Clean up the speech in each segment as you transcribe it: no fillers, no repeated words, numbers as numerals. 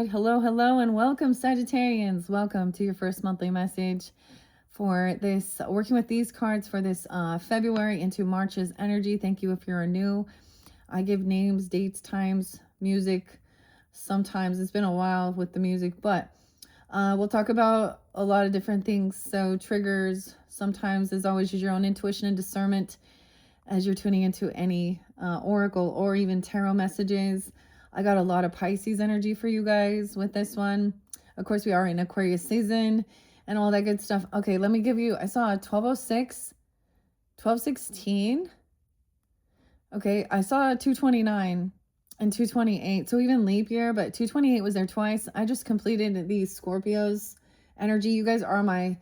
right. Hello, and welcome, Sagittarians. Welcome to your first monthly message for this, working with these cards for this February into March's energy. Thank you if you're new. I give names, dates, times, music. Sometimes it's been a while with the music, but we'll talk about a lot of different things. So triggers, sometimes as always, use your own intuition and discernment as you're tuning into any oracle or even tarot messages. I got a lot of Pisces energy for you guys with this one. Of course, we are in Aquarius season and all that good stuff. Okay, let me give you, I saw 1206, 1216. Okay, I saw 229 and 228. So even leap year, but 228 was there twice. I just completed these Scorpios energy. You guys are my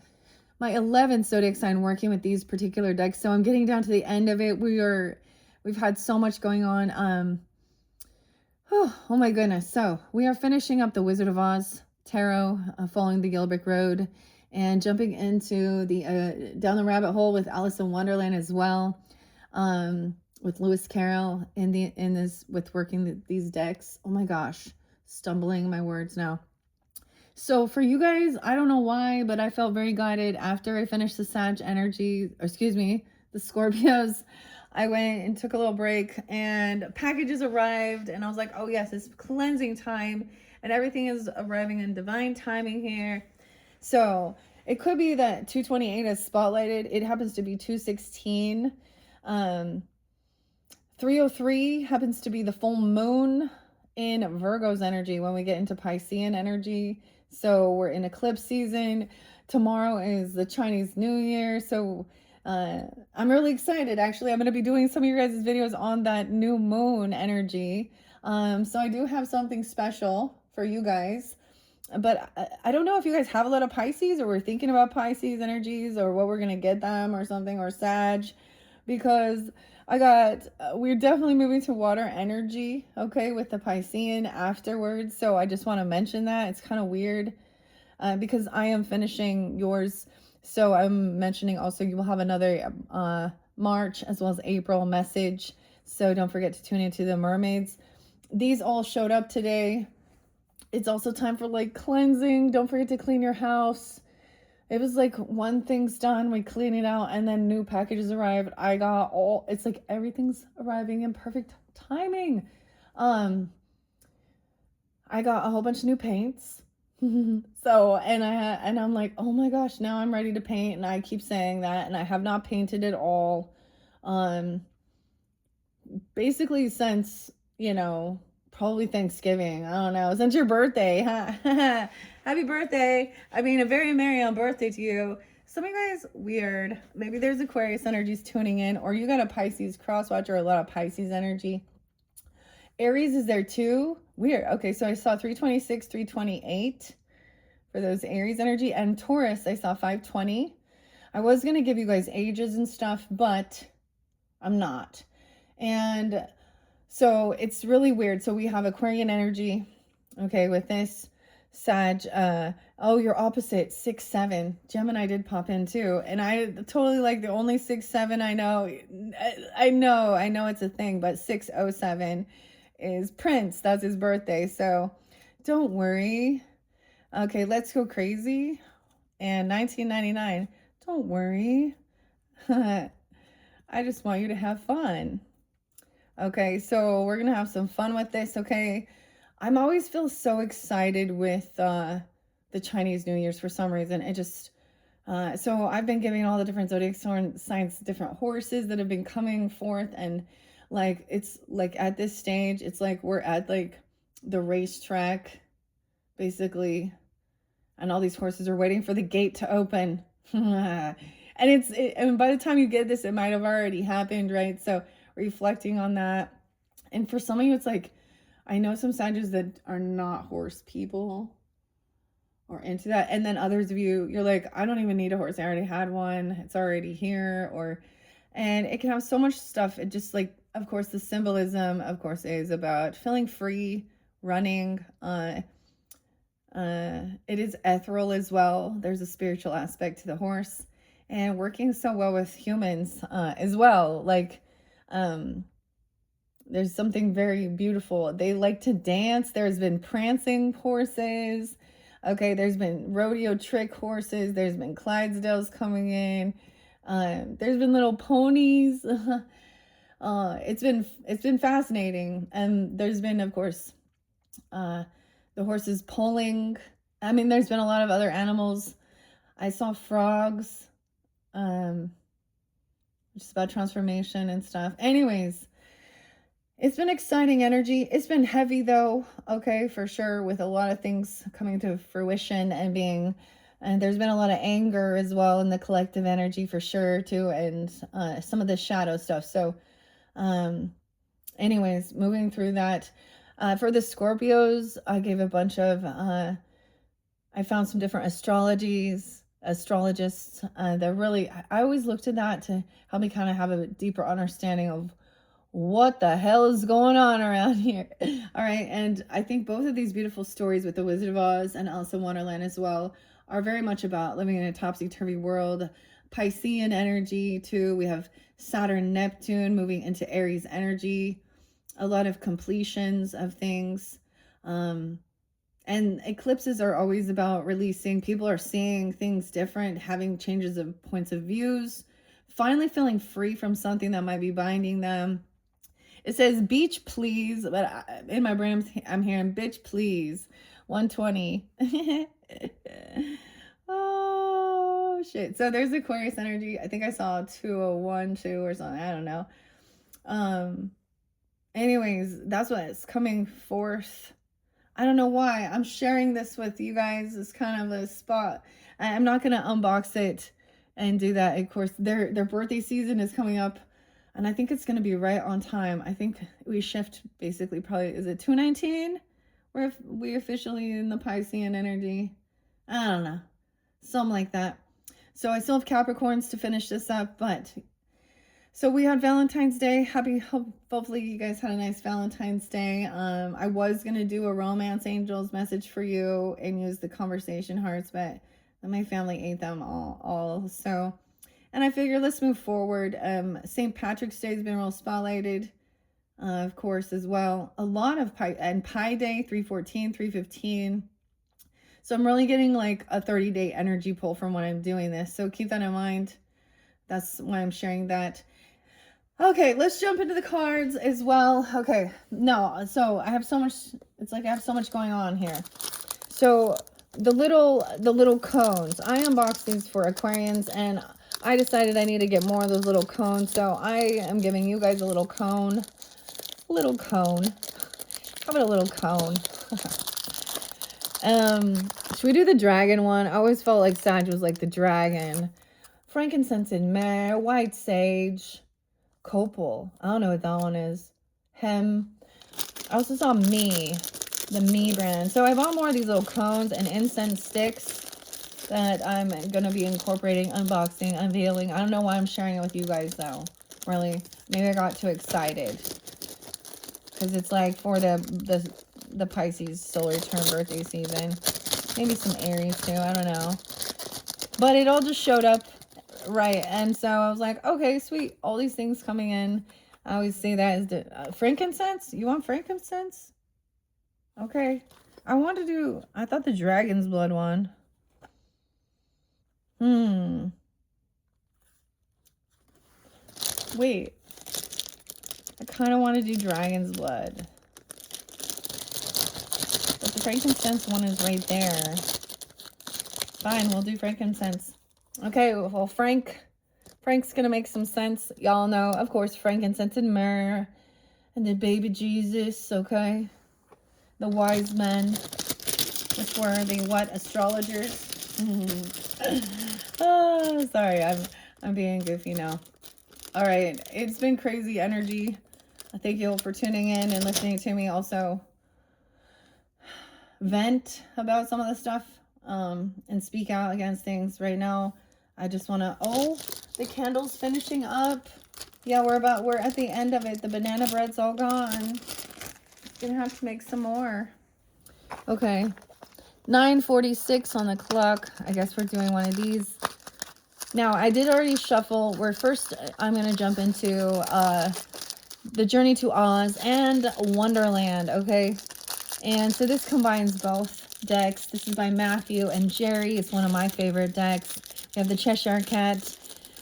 11th zodiac sign working with these particular decks. So I'm getting down to the end of it. We've had so much going on. Oh my goodness. So we are finishing up the Wizard of Oz tarot, following the Gilbert Road, and jumping into the down the rabbit hole with Alice in Wonderland as well, with Lewis Carroll in this with working these decks. Oh my gosh, stumbling my words now. So for you guys, I don't know why, but I felt very guided after I finished the Sag energy, or excuse me, the Scorpios. I went and took a little break and packages arrived and I was like, oh yes, it's cleansing time and everything is arriving in divine timing here. So it could be that 228 is spotlighted. It happens to be 216. 303 happens to be the full moon in Virgo's energy when we get into Piscean energy. So we're in eclipse season. Tomorrow is the Chinese New Year. So I'm really excited. Actually, I'm going to be doing some of your guys' videos on that new moon energy. So I do have something special for you guys. But I don't know if you guys have a lot of Pisces or we're thinking about Pisces energies or what we're going to get them or something, or Sag, because we're definitely moving to water energy, okay, with the Piscean afterwards. So I just want to mention that. It's kind of weird because I am finishing yours. So I'm mentioning also you will have another March as well as April message. So don't forget to tune into the mermaids. These all showed up today. It's also time for like cleansing. Don't forget to clean your house. It was like one thing's done, we clean it out, and then new packages arrived. It's like everything's arriving in perfect timing. I got a whole bunch of new paints. So, and I'm like, oh my gosh, now I'm ready to paint. And I keep saying that, and I have not painted at all. Basically since, probably Thanksgiving. I don't know. Since your birthday, huh? Happy birthday. I mean, a very merry on birthday to you. Some of you guys, weird. Maybe there's Aquarius energies tuning in, or you got a Pisces crosswatch or a lot of Pisces energy. Aries is there too. Weird. Okay, so I saw 326, 328 for those Aries energy. And Taurus, I saw 520. I was going to give you guys ages and stuff, but I'm not. And so it's really weird. So we have Aquarian energy, okay, with this Sag. Oh, you're opposite, 6-7. Gemini did pop in too. And I totally like the only 6-7 I know. I know it's a thing, but 607 is Prince. That's his birthday. So don't worry. Okay, let's go crazy. And 1999. Don't worry. I just want you to have fun. Okay, so we're gonna have some fun with this. Okay, I'm always feel so excited with the Chinese New Year's for some reason. It just so I've been giving all the different zodiac signs different horses that have been coming forth, and like it's like at this stage it's like we're at like the racetrack basically, and all these horses are waiting for the gate to open. And and by the time you get this, it might have already happened, right? So reflecting on that. And for some of you, it's like, I know some Sagittarius that are not horse people or into that. And then others of you, you're like, I don't even need a horse. I already had one. It's already here. And it can have so much stuff. It just like, of course, the symbolism, of course, is about feeling free, running. It is ethereal as well. There's a spiritual aspect to the horse, and working so well with humans as well. Like, There's something very beautiful. They like to dance. There's been prancing horses. Okay, there's been rodeo trick horses. There's been Clydesdales coming in. There's been little ponies. It's been fascinating. And there's been, of course, the horses pulling. I mean, there's been a lot of other animals. I saw frogs. Just about transformation and stuff. Anyways, it's been exciting energy. It's been heavy though, okay, for sure, with a lot of things coming to fruition and there's been a lot of anger as well in the collective energy for sure too, and some of the shadow stuff. So anyways, moving through that. For the Scorpios, I gave a bunch of, I found some different astrologists that really, I always looked at that to help me kind of have a deeper understanding of what the hell is going on around here. All right. And I think both of these beautiful stories with the Wizard of Oz and also Wonderland as well are very much about living in a topsy-turvy world. Piscean energy too. We have Saturn, Neptune moving into Aries energy. A lot of completions of things. And eclipses are always about releasing. People are seeing things different, having changes of points of views, finally feeling free from something that might be binding them. It says beach please, but in my brain I'm hearing bitch please. 120. Oh shit. So there's Aquarius energy. I think I saw 201 2 or something. I don't know. Anyways, that's what's coming forth. I don't know why I'm sharing this with you guys. It's kind of a spot. I'm not gonna unbox it and do that. Of course, their birthday season is coming up. And I think it's going to be right on time. I think we shift basically probably, is it 219? Where we officially in the Piscean energy? I don't know. Something like that. So I still have Capricorns to finish this up. But so we had Valentine's Day. Hopefully you guys had a nice Valentine's Day. I was going to do a romance angels message for you and use the conversation hearts, but my family ate them all. So... And I figure let's move forward. St. Patrick's Day has been real spotlighted, of course, as well. A lot of Pi Day, 314, 315. So I'm really getting like a 30-day energy pull from when I'm doing this. So keep that in mind. That's why I'm sharing that. Okay, let's jump into the cards as well. Okay, no, so I have so much, it's like I have so much going on here. So the little cones, I unboxed these for Aquarians and I decided I need to get more of those little cones, so I am giving you guys a little cone. Little cone. How about a little cone? Should we do the dragon one? I always felt like Sag was like the dragon. Frankincense and myrrh, white sage, copal. I don't know what that one is. Hem. I also saw the me brand. So I bought more of these little cones and incense sticks that I'm going to be incorporating, unboxing, unveiling. I don't know why I'm sharing it with you guys, though. Really. Maybe I got too excited. Because it's like for the Pisces solar return birthday season. Maybe some Aries, too. I don't know. But it all just showed up right. And so I was like, okay, sweet. All these things coming in. I always say that is the frankincense. You want frankincense? Okay. I thought the dragon's blood one. Wait. I kind of want to do dragon's blood. But the frankincense one is right there. Fine, we'll do frankincense. Okay, well, Frank's going to make some sense. Y'all know, of course, frankincense and myrrh. And the baby Jesus, okay? The wise men. Which were the what? Astrologers? Oh, sorry, I'm being goofy now. All right, it's been crazy energy. Thank you all for tuning in and listening to me also vent about some of the stuff and speak out against things. Right now, I just want to, the candle's finishing up. Yeah, we're at the end of it. The banana bread's all gone. Gonna have to make some more. Okay. 9:46 on the clock. I guess we're doing one of these. Now, I did already shuffle. I'm going to jump into the Journey to Oz and Wonderland, okay? And so this combines both decks. This is by Matthew and Jerry. It's one of my favorite decks. We have the Cheshire Cat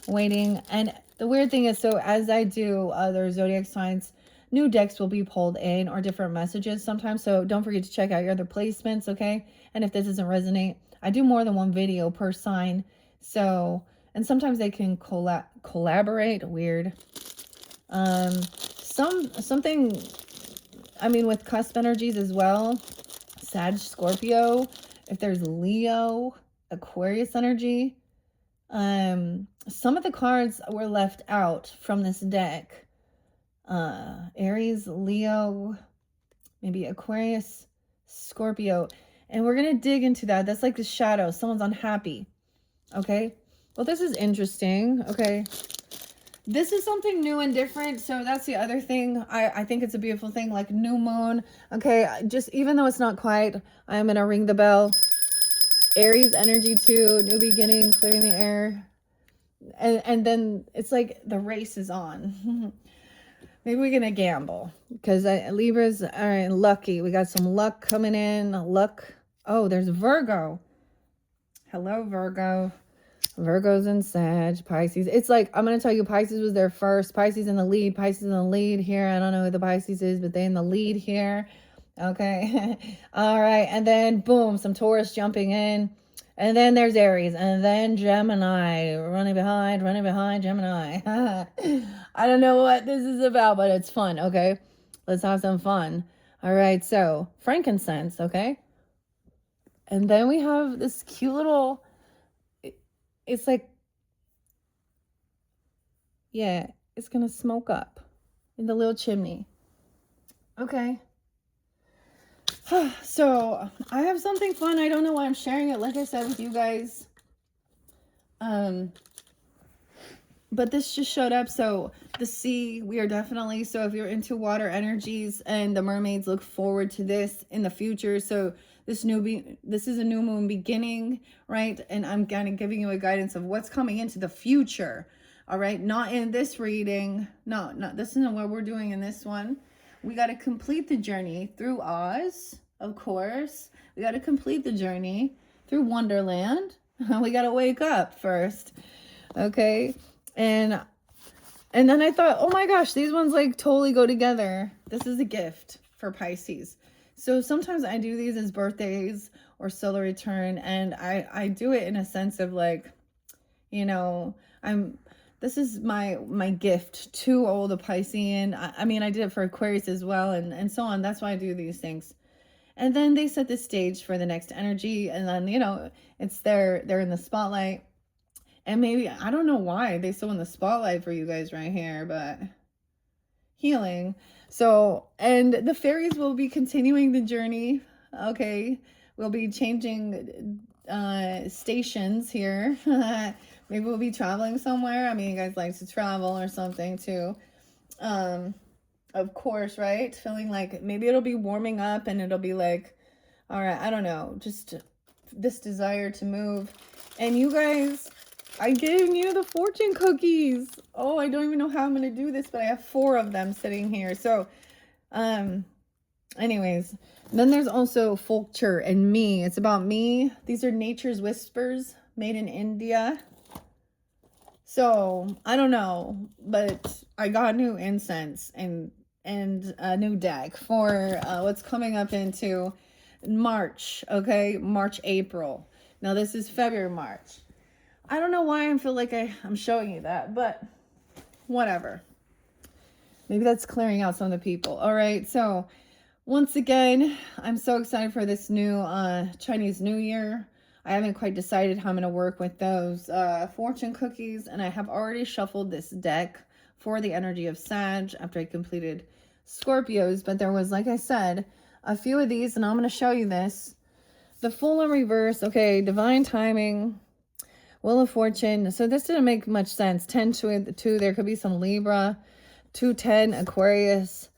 waiting. And the weird thing is, so as I do other zodiac signs, new decks will be pulled in or different messages sometimes. So don't forget to check out your other placements, okay? And if this doesn't resonate, I do more than one video per sign. So, and sometimes they can collaborate. Weird. Something, I mean, with cusp energies as well. Sag, Scorpio. If there's Leo, Aquarius energy. Some of the cards were left out from this deck. Aries, Leo, maybe Aquarius, Scorpio. And we're going to dig into that. That's like the shadow. Someone's unhappy. Okay. Well, this is interesting. Okay. This is something new and different. So that's the other thing. I think it's a beautiful thing, like new moon. Okay. Just even though it's not quite, I'm going to ring the bell. Aries energy too. New beginning, clearing the air. And then it's like the race is on. Maybe we're going to gamble. Because Libras, all right, lucky. We got some luck coming in. Luck. Oh, there's Virgo. Hello, Virgo. Virgo's in Sag, Pisces. It's like, I'm going to tell you, Pisces was there first. Pisces in the lead. Pisces in the lead here. I don't know who the Pisces is, but they in the lead here. Okay. All right. And then, boom, some Taurus jumping in. And then there's Aries. And then Gemini. Running behind Gemini. I don't know what this is about, but it's fun. Okay. Let's have some fun. All right. So, frankincense. Okay. And then we have this cute little... It's like, yeah, it's going to smoke up in the little chimney. Okay. So I have something fun. I don't know why I'm sharing it, like I said, with you guys. But this just showed up. So the sea, we are definitely, so if you're into water energies, and the mermaids look forward to this in the future. So this is a new moon beginning, right? And I'm kind of giving you a guidance of what's coming into the future. All right. Not in this reading. No, this isn't what we're doing in this one. We got to complete the journey through Oz, of course. We got to complete the journey through Wonderland. We got to wake up first. Okay. And then I thought, oh my gosh, these ones like totally go together. This is a gift for Pisces. So sometimes I do these as birthdays or solar return, and I do it in a sense of like, you know, this is my gift to all the Piscean. I mean, I did it for Aquarius as well, and so on. That's why I do these things. And then they set the stage for the next energy, and then, you know, it's they're in the spotlight. And maybe, I don't know why they so in the spotlight for you guys right here, but healing. So, and the fairies will be continuing the journey. Okay. We'll be changing stations here. Maybe we'll be traveling somewhere. I mean, you guys like to travel or something too. Of course, right? Feeling like maybe it'll be warming up and it'll be like, all right, I don't know, just this desire to move. And you guys, I gave you the fortune cookies. Oh, I don't even know how I'm going to do this, but I have 4 of them sitting here. So, anyways, then there's also Fulcher and me. It's about me. These are Nature's Whispers made in India. So, I don't know, but I got new incense and a new deck for what's coming up into March, okay? March, April. Now, this is February, March. I don't know why I feel like I'm showing you that, but whatever. Maybe that's clearing out some of the people. All right, so once again, I'm so excited for this new Chinese New Year. I haven't quite decided how I'm going to work with those fortune cookies, and I have already shuffled this deck for the energy of Sag after I completed Scorpios, but there was, like I said, a few of these, and I'm going to show you this. The Fool in reverse, okay, divine timing, Wheel of Fortune. So this didn't make much sense. 10 to 2, there could be some Libra, 210 Aquarius.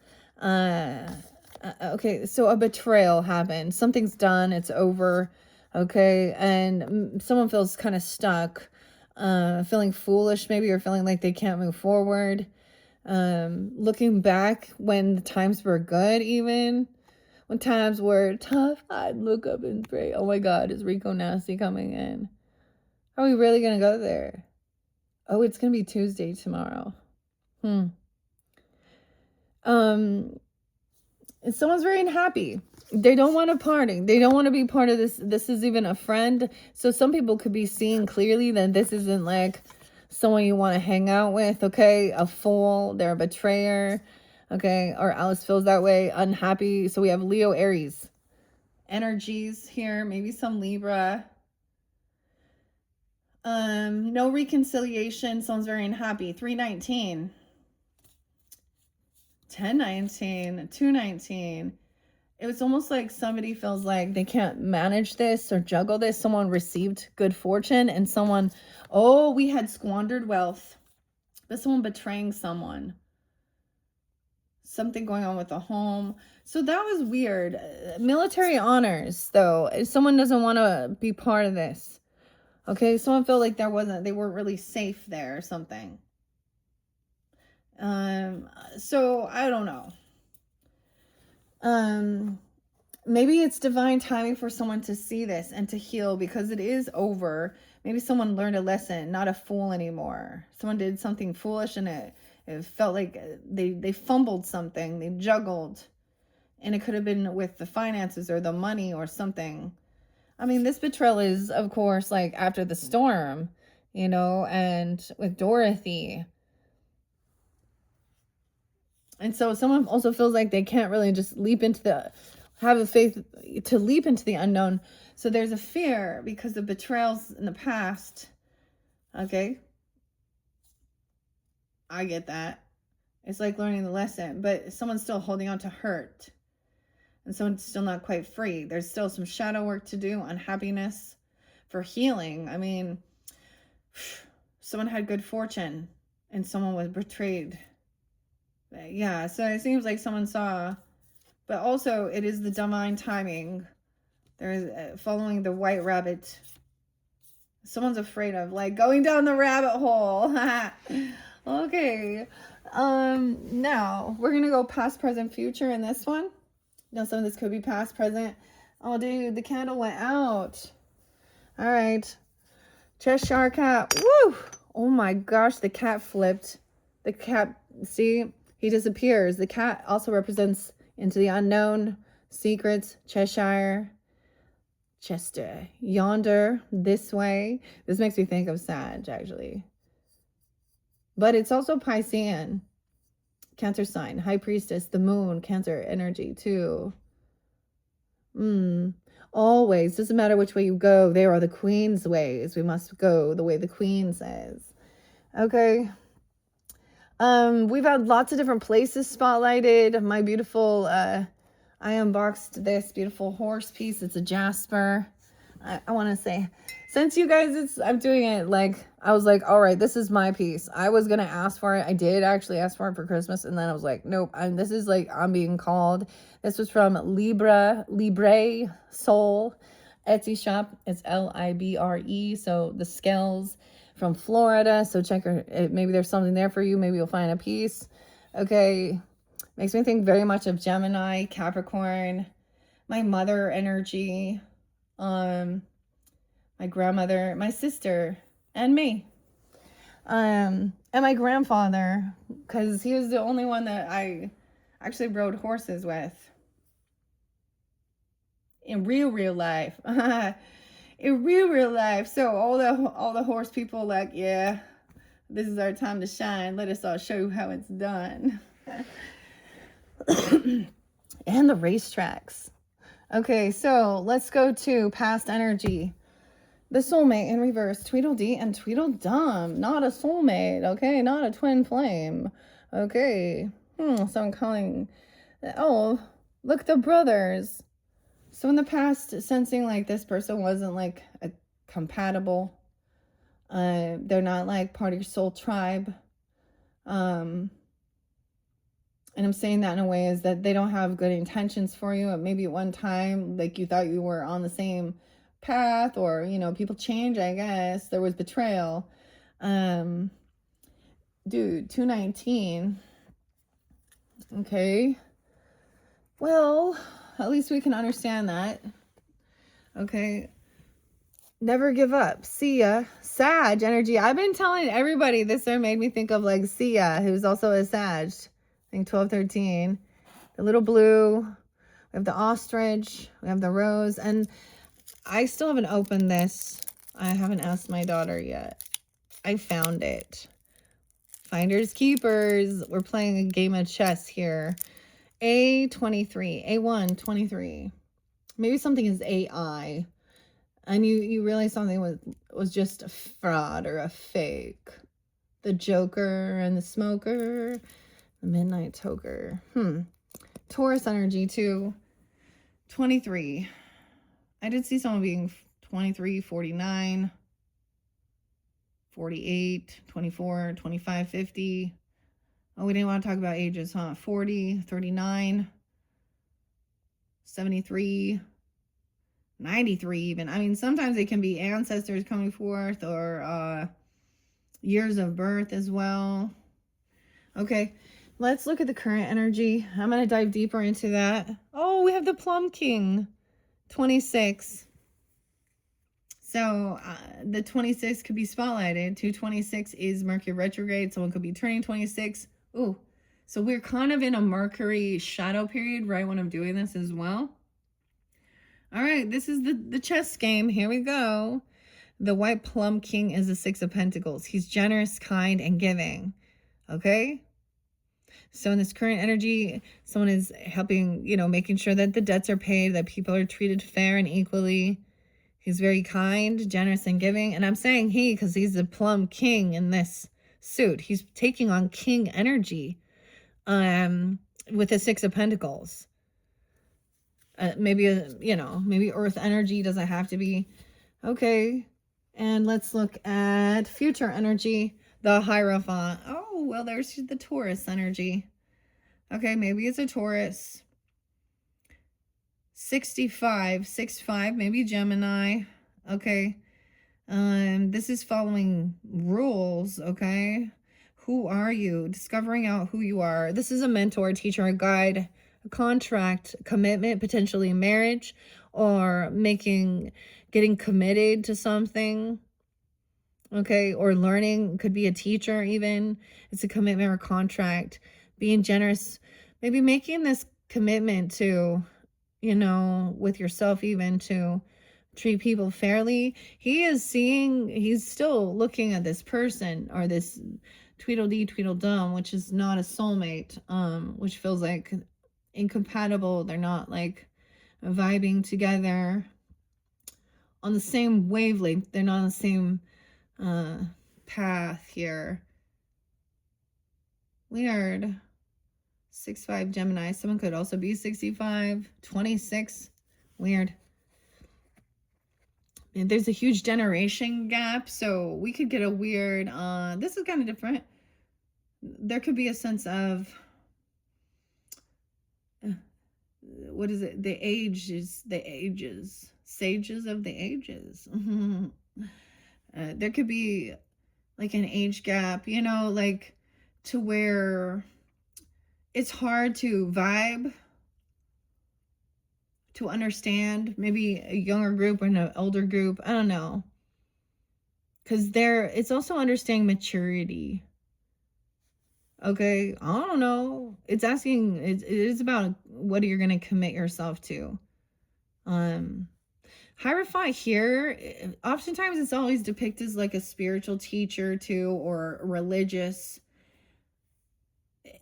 Okay, so a betrayal happened. Something's done, it's over. Okay, and someone feels kind of stuck, feeling foolish maybe, or feeling like they can't move forward. Looking back when the times were good, even when times were tough, I'd look up and pray. Oh my God, is Rico Nasty coming in? Are we really gonna go there? Oh, it's gonna be Tuesday tomorrow. Someone's very unhappy. They don't want to party. They don't want to be part of this. This is even a friend. So some people could be seeing clearly that this isn't like someone you want to hang out with, okay? A fool, they're a betrayer, okay? Or Alice feels that way, unhappy. So we have Leo, Aries energies here, maybe some Libra. No reconciliation. Someone's very unhappy. 319. 1019, 219. It was almost like somebody feels like they can't manage this or juggle this. Someone received good fortune and someone, oh, we had squandered wealth. But someone betraying someone. Something going on with the home. So that was weird. Military honors, though. If someone doesn't want to be part of this. Okay, someone felt like they weren't really safe there or something. So I don't know. Maybe it's divine timing for someone to see this and to heal because it is over. Maybe someone learned a lesson, not a fool anymore. Someone did something foolish and it felt like they fumbled something, they juggled, and it could have been with the finances or the money or something. I mean, this betrayal is, of course, like after the storm, you know, and with Dorothy. And so someone also feels like they can't really just have the faith to leap into the unknown. So there's a fear because of betrayals in the past. Okay. I get that. It's like learning the lesson, but someone's still holding on to hurt. And someone's still not quite free. There's still some shadow work to do, unhappiness for healing. I mean, someone had good fortune and someone was betrayed. Yeah, so it seems like someone saw, but also it is the divine timing. There's following the white rabbit. Someone's afraid of like going down the rabbit hole. Okay. Now we're gonna go past, present, future in this one. Now some of this could be past, present. Oh, dude, the candle went out. All right. Cheshire cat. Woo! Oh my gosh, the cat flipped. The cat, see? He disappears. The cat also represents into the unknown, secrets, Cheshire, Chester, yonder, this way. This makes me think of Sag, actually. But it's also Piscean, Cancer sign, High Priestess, the moon, Cancer energy too. Always, doesn't matter which way you go, there are the queen's ways. We must go the way the queen says. Okay. We've had lots of different places spotlighted. My beautiful, I unboxed this beautiful horse piece. It's a jasper. I want to say, since you guys, I'm doing it like, I was like, all right, this is my piece. I was going to ask for it. I did actually ask for it for Christmas. And then I was like, nope, this is like, I'm being called. This was from Libre Soul Etsy shop. It's Libre. So the scales from Florida. So check her. Maybe there's something there for you. Maybe you'll find a piece. Okay. Makes me think very much of Gemini, Capricorn, my mother energy, my grandmother, my sister, and me. And my grandfather, because he was the only one that I actually rode horses with. In real life. In real life. So all the horse people like, yeah, this is our time to shine. Let us all show you how it's done. And the racetracks. Okay, so let's go to past energy. The soulmate in reverse, Tweedledee and Tweedledum. Not a soulmate, okay? Not a twin flame. Okay. So I'm calling... Oh, look, the brothers. So in the past, sensing like this person wasn't like a compatible. They're not like part of your soul tribe. And I'm saying that in a way is that they don't have good intentions for you. Maybe at one time, like you thought you were on the same path, or, you know, people change, I guess. There was betrayal. Dude, 219. Okay. Well, at least we can understand that. Okay. Never give up. See ya. Sag energy. I've been telling everybody this made me think of like Sia, who's also a Sag. I think 1213. The little blue. We have the ostrich. We have the rose. And I still haven't opened this. I haven't asked my daughter yet. I found it. Finders keepers. We're playing a game of chess here. A23. A123. Maybe something is AI. And you realize something was just a fraud or a fake. The Joker and the smoker. The Midnight Toker. Taurus energy too. 23. I did see someone being 23, 49, 48, 24, 25, 50. Oh, we didn't want to talk about ages, huh? 40, 39, 73, 93 even. I mean, sometimes it can be ancestors coming forth or years of birth as well. Okay, let's look at the current energy. I'm going to dive deeper into that. Oh, we have the Plum King, 26. So the 26 could be spotlighted. 226 is Mercury retrograde. Someone could be turning 26. Ooh, so we're kind of in a Mercury shadow period right when I'm doing this as well. All right, this is the chess game. Here we go. The White Plum King is the 6 of Pentacles. He's generous, kind, and giving. Okay? So in this current energy, someone is helping, making sure that the debts are paid, that people are treated fair and equally. He's very kind, generous, and giving. And I'm saying he because he's the Plum King in this suit. He's taking on king energy with the 6 of Pentacles. Maybe Earth energy doesn't have to be. Okay. And let's look at future energy. The Hierophant. Oh, well, there's the Taurus energy. Okay, maybe it's a Taurus. 65, 65, maybe Gemini. Okay. This is following rules, okay? Who are you? Discovering out who you are. This is a mentor, teacher, a guide, a contract, commitment, potentially marriage, or getting committed to something. Okay, or learning, could be a teacher even. It's a commitment or contract. Being generous, maybe making this commitment to, with yourself even, to treat people fairly. He's still looking at this person or this Tweedledee Tweedledum, which is not a soulmate, which feels like incompatible. They're not like vibing together on the same wavelength. They're not on the same path here. Weird. 6'5" Gemini. Someone could also be 65. 26. Weird. And there's a huge generation gap, so we could get a weird, this is kind of different. There could be a sense of, what is it? The ages. Sages of the ages. There could be like an age gap, like to where it's hard to vibe, to understand, maybe a younger group or an older group. I don't know. Because it's also understanding maturity. Okay, I don't know. It's asking, it is about what you're going to commit yourself to. Hierophant here, oftentimes it's always depicted as like a spiritual teacher too, or religious.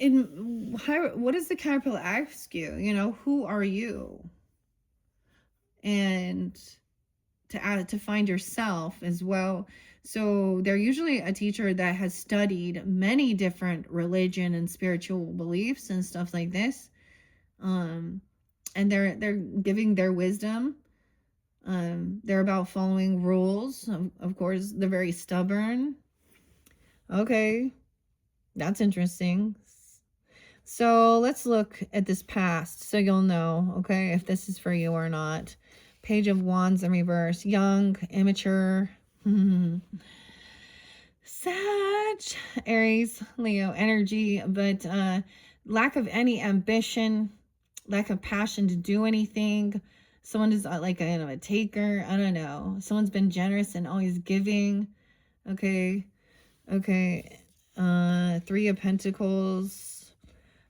What does the caterpillar ask you? Who are you? And to find yourself as well. So they're usually a teacher that has studied many different religion and spiritual beliefs and stuff like this. And they're giving their wisdom. They're about following rules. Of course, they're very stubborn. Okay. That's interesting. So let's look at this past so you'll know, okay, if this is for you or not. Page of Wands in reverse. Young, immature. Sag, Aries, Leo energy. But lack of any ambition, lack of passion to do anything. Someone is like a taker. I don't know. Someone's been generous and always giving. Okay. Okay. 3 of Pentacles.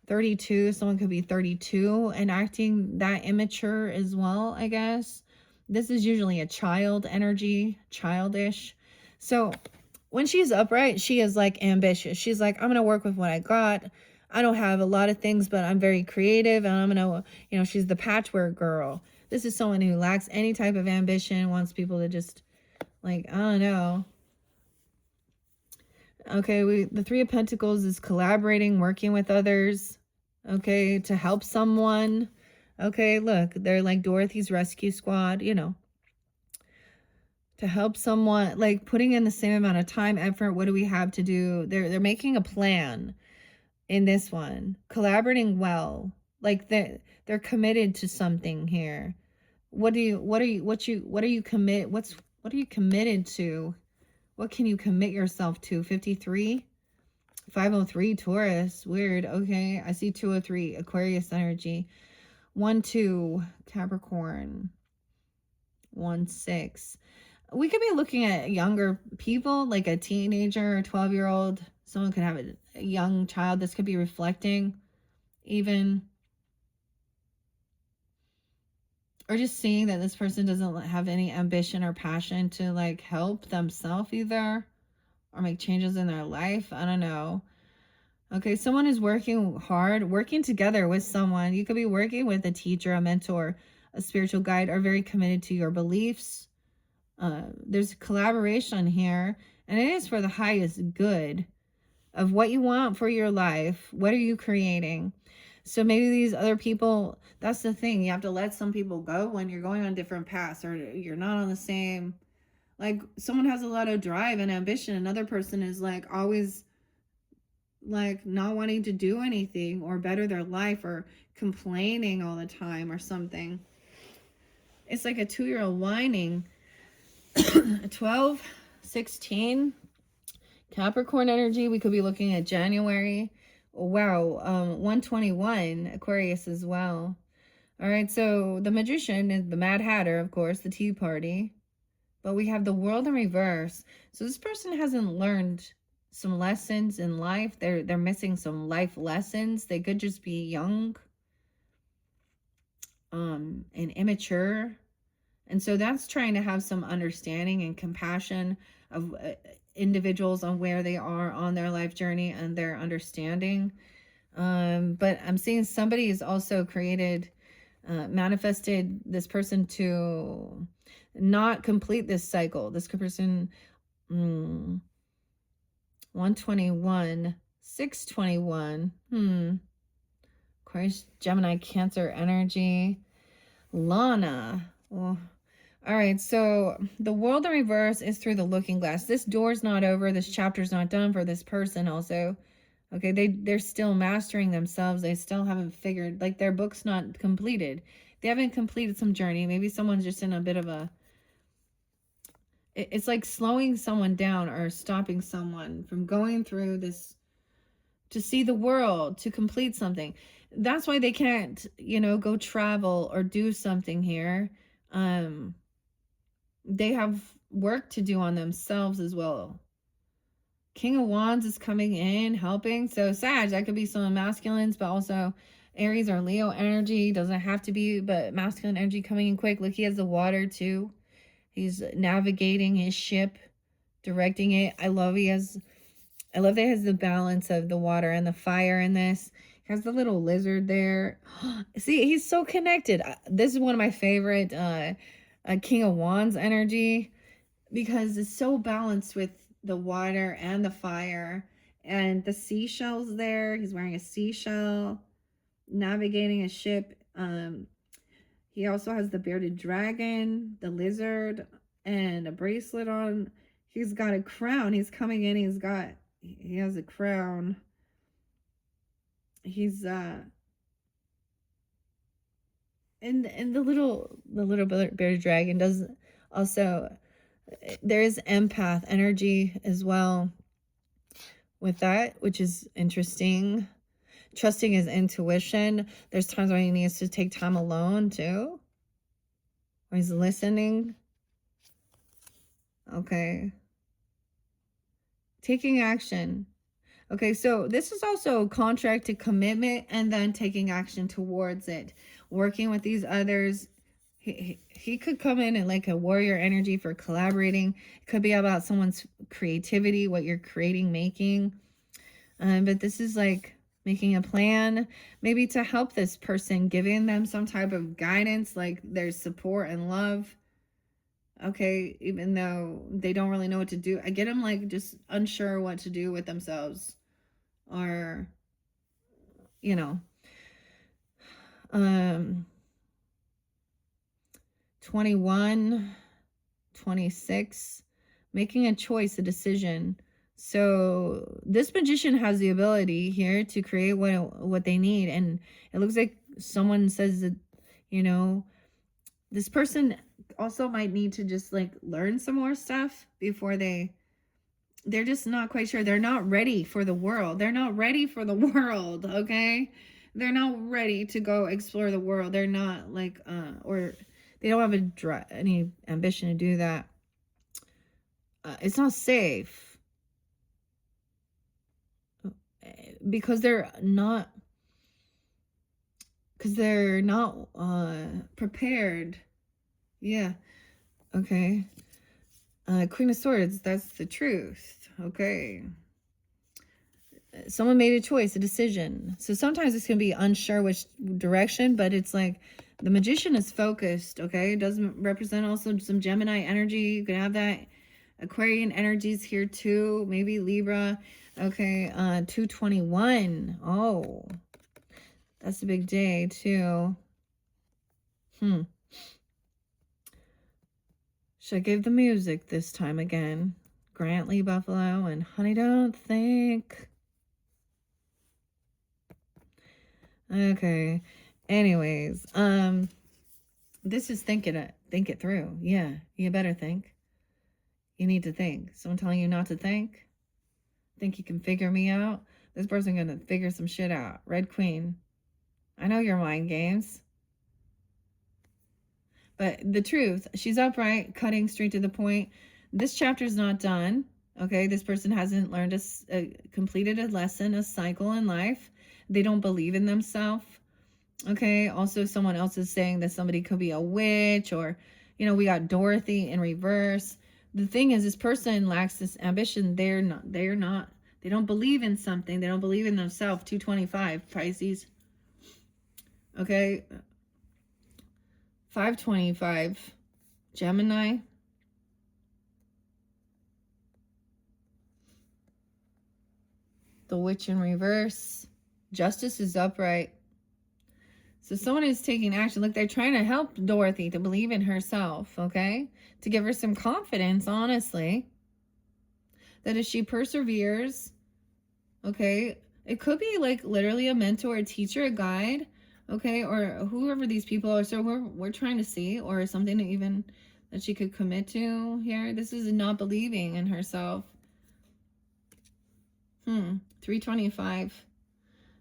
32. Someone could be 32 and acting that immature as well, I guess. This is usually a child energy, childish. So when she's upright, she is like ambitious. She's like, I'm going to work with what I got. I don't have a lot of things, but I'm very creative, and I'm going to, she's the patchwork girl. This is someone who lacks any type of ambition, wants people to just, like, I don't know. Okay, the 3 of Pentacles is collaborating, working with others, okay, to help someone. Okay, look, they're like Dorothy's Rescue Squad, to help someone, like putting in the same amount of time, effort. What do we have to do? They're making a plan in this one, collaborating well, like they're committed to something here. What are you committed to? What can you commit yourself to? 53, 503, Taurus. Weird. Okay, I see 203, Aquarius energy. 1, 2, Capricorn. 1, 6. We could be looking at younger people, like a teenager or 12-year-old. Someone could have a young child. This could be reflecting even. Or just seeing that this person doesn't have any ambition or passion to like help themselves either, or make changes in their life. I don't know. Okay, someone is working hard, working together with someone. You could be working with a teacher, a mentor, a spiritual guide, or very committed to your beliefs. There's collaboration here, and it is for the highest good of what you want for your life. What are you creating? So maybe these other people, that's the thing. You have to let some people go when you're going on different paths, or you're not on the same, like someone has a lot of drive and ambition. Another person is like always like not wanting to do anything or better their life, or complaining all the time or something. It's like a 2-year-old whining. 12, 16, Capricorn energy. We could be looking at January. Wow. 121, Aquarius as well. All right. So the Magician is the Mad Hatter, of course, the Tea Party. But we have the World in reverse. So this person hasn't learned some lessons in life. They're missing some life lessons. They could just be young and immature. And so that's trying to have some understanding and compassion of individuals on where they are on their life journey and their understanding. But I'm seeing somebody has also created, manifested this person to not complete this cycle. This person, 121, 621, Aquarius, Gemini, Cancer energy. Lana. Oh. All right, so the World in reverse is through the looking glass. This door's not over. This chapter's not done for this person also. Okay, they're still mastering themselves. They still haven't figured, like their book's not completed. They haven't completed some journey. Maybe someone's just in a bit of a, it's like slowing someone down or stopping someone from going through this to see the world, to complete something. That's why they can't, go travel or do something here. They have work to do on themselves as well. King of Wands is coming in, helping. So Sag, that could be some masculines, but also Aries or Leo energy. Doesn't have to be, but masculine energy coming in quick. Look, he has the water too. He's navigating his ship, directing it. I love that he has the balance of the water and the fire in this. He has the little lizard there. See, he's so connected. This is one of my favorite King of Wands energy, because it's so balanced with the water and the fire and the seashells there. He's wearing a seashell, navigating a ship. He also has the bearded dragon, the lizard, and a bracelet on. He's got a crown. He's coming in. He has a crown. He's and the little bearded dragon does also, there is empath energy as well with that, which is interesting. trusting his intuition. There's times when he needs to take time alone too. Or he's listening. Okay. Taking action. Okay, so this is also a contract to commitment and then taking action towards it. Working with these others. He could come in like a warrior energy for collaborating. It could be about someone's creativity, what you're creating, making. But this is like making a plan, maybe to help this person, giving them some type of guidance, like there's support and love. Okay, even though they don't really know what to do. I get them like just unsure what to do with themselves. Or, you know, 21, 26, making a choice, a decision. So this magician has the ability here to create what they need. And it looks like someone says that, you know, this person also might need to just like learn some more stuff before they're just not quite sure. They're not ready for the world. They're not ready for the world. Okay. They're not ready to go explore the world. They're not like, or they don't have any ambition to do that. It's not safe. Because they're not prepared. Yeah. Okay. Queen of Swords, that's the truth. Okay. Someone made a choice, a decision. So sometimes it's going to be unsure which direction, but it's like the magician is focused, okay? It doesn't represent also some Gemini energy. You could have that. Aquarian energies here too. Maybe Libra. Okay, 221. Oh, that's a big day too. Should I give the music this time again? Grantley, Buffalo, and Honey Don't Think. Okay. Anyways, this is think it through. Yeah, you better think. You need to think. Someone telling you not to think? Think you can figure me out? This person gonna figure some shit out. Red Queen. I know your mind games. But the truth, she's upright, cutting straight to the point. This chapter is not done. Okay, this person hasn't learned completed a lesson, a cycle in life. They don't believe in themselves. Okay, also someone else is saying that somebody could be a witch, or, you know, we got Dorothy in reverse. The thing is, this person lacks this ambition. They don't believe in something. They don't believe in themselves. 225, Pisces. Okay. 525, Gemini. The Witch in reverse. Justice is upright. So someone is taking action. Look, they're trying to help Dorothy to believe in herself, okay? To give her some confidence, honestly. That if she perseveres, okay? It could be like literally a mentor, a teacher, a guide, okay? Or whoever these people are. So we're trying to see, or something even that she could commit to here. This is not believing in herself. 325.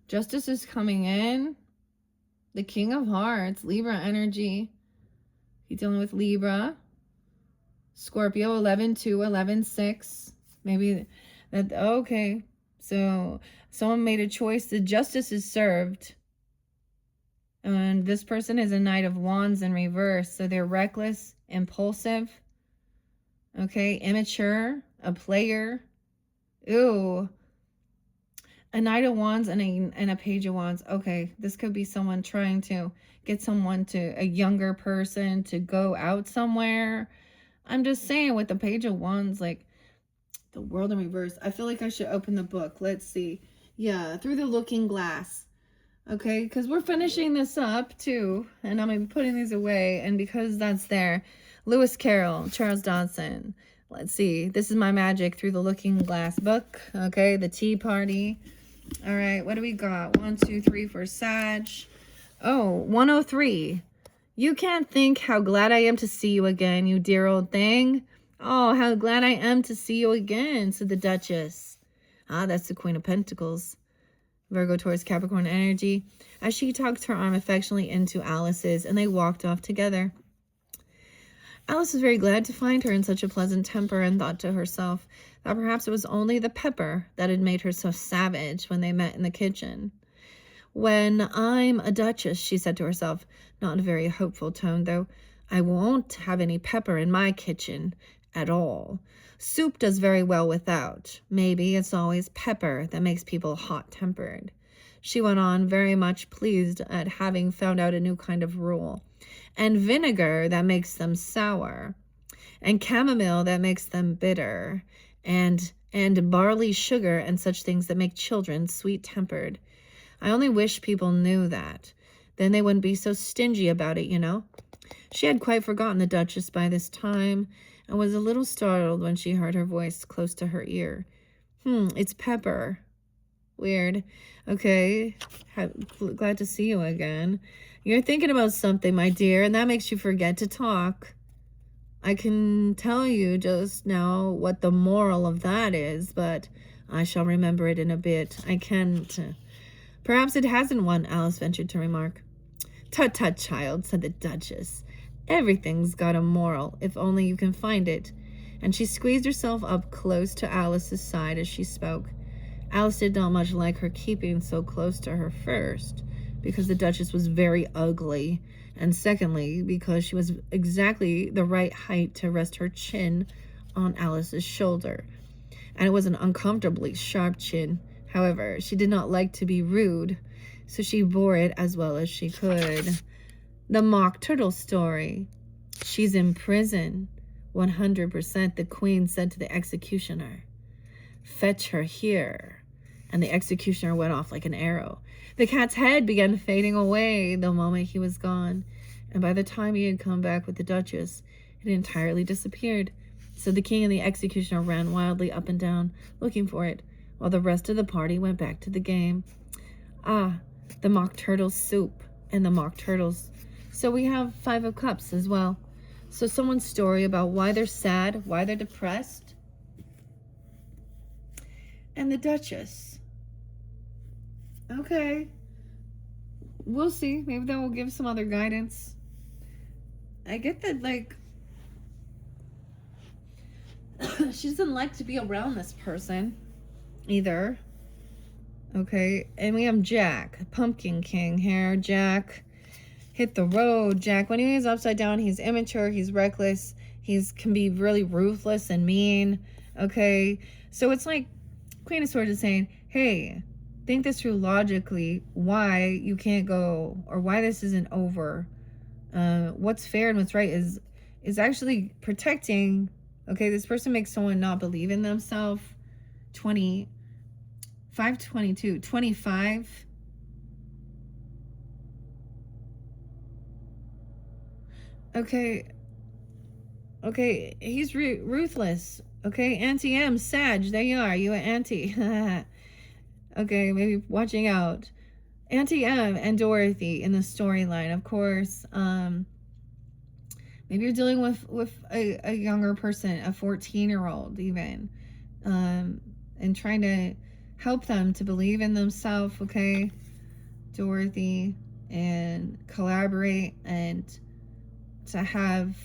Justice is coming in. The King of Hearts, Libra energy. He's dealing with Libra. Scorpio, 11-2, 11-6. Maybe that, okay. So someone made a choice. The justice is served. And this person is a Knight of Wands in reverse. So they're reckless, impulsive. Okay, immature, a player. Ooh. A Knight of Wands and a Page of Wands. Okay, this could be someone trying to get a younger person to go out somewhere. I'm just saying, with the Page of Wands, like the World in reverse. I feel like I should open the book. Let's see. Yeah, Through the Looking Glass. Okay, because we're finishing this up too, and I'm going to be putting these away. And because that's there, Lewis Carroll, Charles Dodson. Let's see. This is my magic Through the Looking Glass book. Okay, the Tea Party. All right, what do we got? 1, 2, 3 for Sag. Oh, 103. You can't think how glad I am to see you again, you dear old thing. Oh, how glad I am to see you again, said the Duchess. Ah, that's the Queen of Pentacles. Virgo, Taurus, Capricorn energy, as she tucked her arm affectionately into Alice's, and they walked off together. Alice was very glad to find her in such a pleasant temper, and thought to herself that perhaps it was only the pepper that had made her so savage when they met in the kitchen. "When I'm a duchess," she said to herself, not in a very hopeful tone, though, "I won't have any pepper in my kitchen at all. Soup does very well without. Maybe it's always pepper that makes people hot-tempered." She went on, very much pleased at having found out a new kind of rule. "And vinegar that makes them sour, and chamomile that makes them bitter, and barley sugar and such things that make children sweet-tempered. I only wish people knew that. Then they wouldn't be so stingy about it, you know." She had quite forgotten the Duchess by this time, and was a little startled when she heard her voice close to her ear. It's Pepper. Weird. Okay, glad to see you again. You're thinking about something, my dear, and that makes you forget to talk. I can tell you just now what the moral of that is, but I shall remember it in a bit. I can't. Perhaps it hasn't one, Alice ventured to remark. "Tut, tut, child," said the Duchess. "Everything's got a moral, if only you can find it." And she squeezed herself up close to Alice's side as she spoke. Alice did not much like her keeping so close to her, first, because the Duchess was very ugly, and secondly, because she was exactly the right height to rest her chin on Alice's shoulder, and it was an uncomfortably sharp chin. However, she did not like to be rude, so she bore it as well as she could. "The Mock Turtle story. She's in prison. 100%, the Queen said to the executioner. Fetch her here." And the executioner went off like an arrow. The cat's head began fading away the moment he was gone, and by the time he had come back with the Duchess, it had entirely disappeared. So the king and the executioner ran wildly up and down, looking for it, while the rest of the party went back to the game. Ah, the Mock Turtle soup and the Mock Turtles. So we have 5 of Cups as well. So someone's story about why they're sad, why they're depressed. And the Duchess. Okay. We'll see. Maybe that will give some other guidance. I get that, like, she doesn't like to be around this person either. Okay. And we have Jack, Pumpkin King here. Jack hit the road. Jack, when he's upside down, he's immature, he's reckless, can be really ruthless and mean. Okay. So it's like Queen of Swords is saying, hey, think this through logically, why you can't go, or why this isn't over. What's fair and what's right is actually protecting. Okay, this person makes someone not believe in themselves. 25, 25. Okay, he's ruthless. Okay, Auntie M, Sag, there you are, you an auntie. Okay, maybe watching out. Auntie M and Dorothy in the storyline, of course. Maybe you're dealing with a younger person, a 14-year-old even, and trying to help them to believe in themselves, okay? Dorothy, and collaborate and to have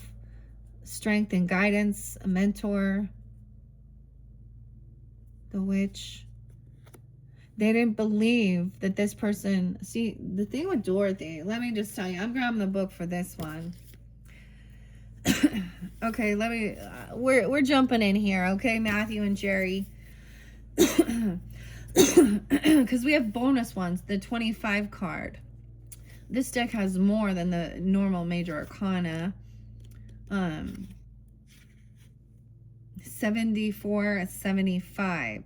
strength and guidance, a mentor. The Witch. They didn't believe that this person... See, the thing with Dorothy, let me just tell you, I'm grabbing the book for this one. Okay, let me... we're jumping in here, okay, Matthew and Jerry? Because we have bonus ones, the 25 card. This deck has more than the normal major arcana. 74, 75,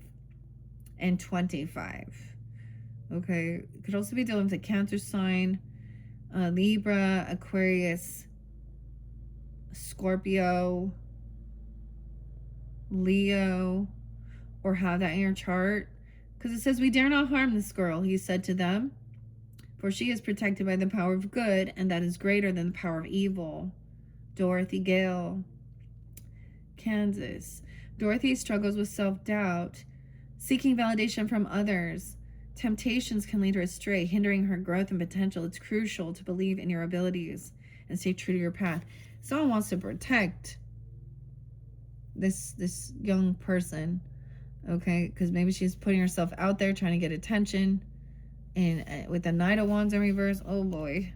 and 25. Okay, could also be dealing with a Cancer sign, Libra, Aquarius, Scorpio, Leo, or have that in your chart. Because it says, we dare not harm this girl, he said to them, for she is protected by the power of good, and that is greater than the power of evil. Dorothy Gale. Kansas. Dorothy struggles with self-doubt, seeking validation from others, Temptations can lead her astray, hindering her growth and potential. It's crucial to believe in your abilities and stay true to your path. Someone wants to protect this young person, okay? Because maybe she's putting herself out there trying to get attention. And with the Knight of Wands in reverse, oh boy.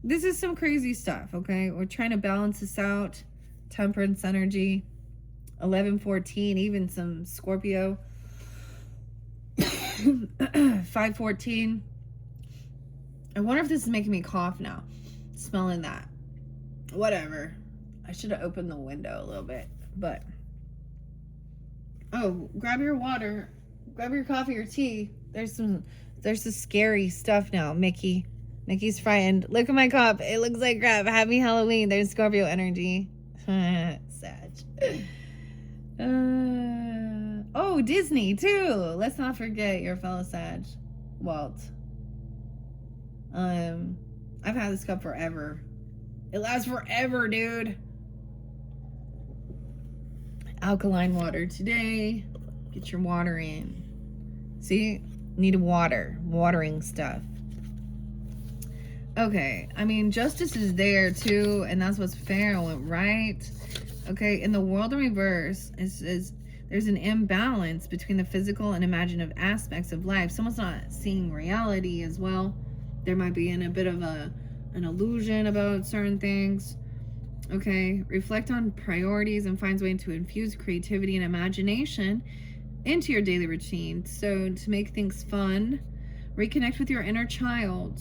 This is some crazy stuff, okay? We're trying to balance this out. Temperance energy. 11-14, even some Scorpio. 5-14. I wonder if this is making me cough now. Smelling that. Whatever. I should have opened the window a little bit. But. Oh, grab your water. Grab your coffee or tea. There's some scary stuff now, Mickey. Mickey's frightened. Look at my cup. It looks like crap. Happy Halloween. There's Scorpio energy. Sag. Oh, Disney too. Let's not forget your fellow Sag, Walt. I've had this cup forever. It lasts forever, dude. Alkaline water today. Get your water in. See, need water, watering stuff. Okay, I mean, justice is there too, and that's what's fair and right. Okay, in the world in reverse, there's an imbalance between the physical and imaginative aspects of life. Someone's not seeing reality as well. There might be in a bit of an illusion about certain things. Okay, reflect on priorities and find ways to infuse creativity and imagination into your daily routine. So to make things fun, reconnect with your inner child,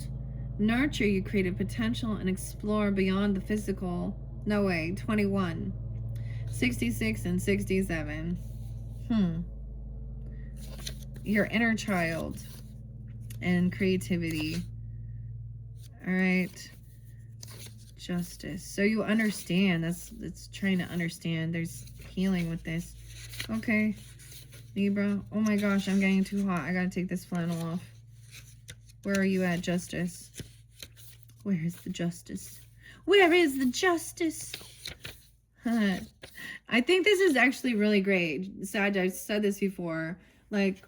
nurture your creative potential, and explore beyond the physical. No way. 21, 66, and 67. Your inner child and creativity. All right. Justice. So you understand. That's trying to understand. There's healing with this. Okay. Libra. Oh my gosh, I'm getting too hot. I gotta take this flannel off. Where are you at, Justice? Where is the justice? Where is the justice? I think this is actually really great. Sag, I've said this before. Like,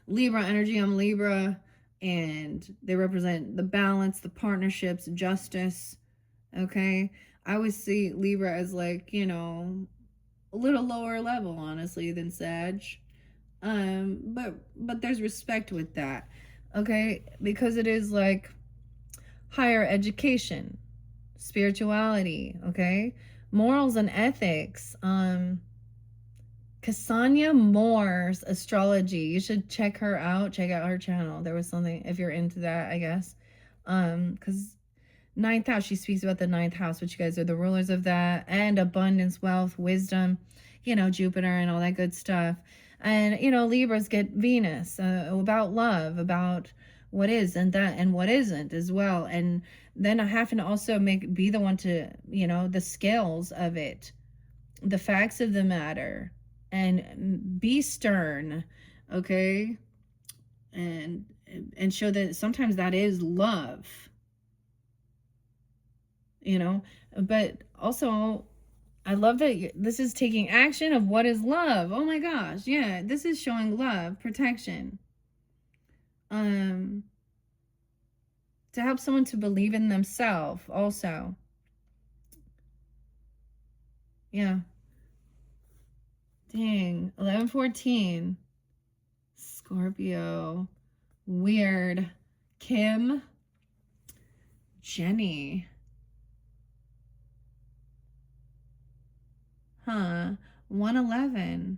Libra energy, I'm Libra. And they represent the balance, the partnerships, justice. Okay? I always see Libra as like, you know, a little lower level, honestly, than Sag. But there's respect with that. Okay? Because it is like higher education, spirituality, okay? Morals and ethics. Cassania Moore's astrology. You should check her out. Check out her channel. There was something, if you're into that, I guess. Because ninth house, she speaks about the ninth house, which you guys are the rulers of that, and abundance, wealth, wisdom, you know, Jupiter and all that good stuff. And, you know, Libras get Venus, about love, about what is and that and what isn't as well. And then I have to also be the one to, you know, the scales of it, the facts of the matter, and be stern, okay? And show that sometimes that is love, you know. But also, I love that this is taking action of what is love. Oh my gosh, yeah, this is showing love, protection. To help someone to believe in themselves also. Yeah. Dang. 11-14. Scorpio. Weird. Kim. Jenny. 111.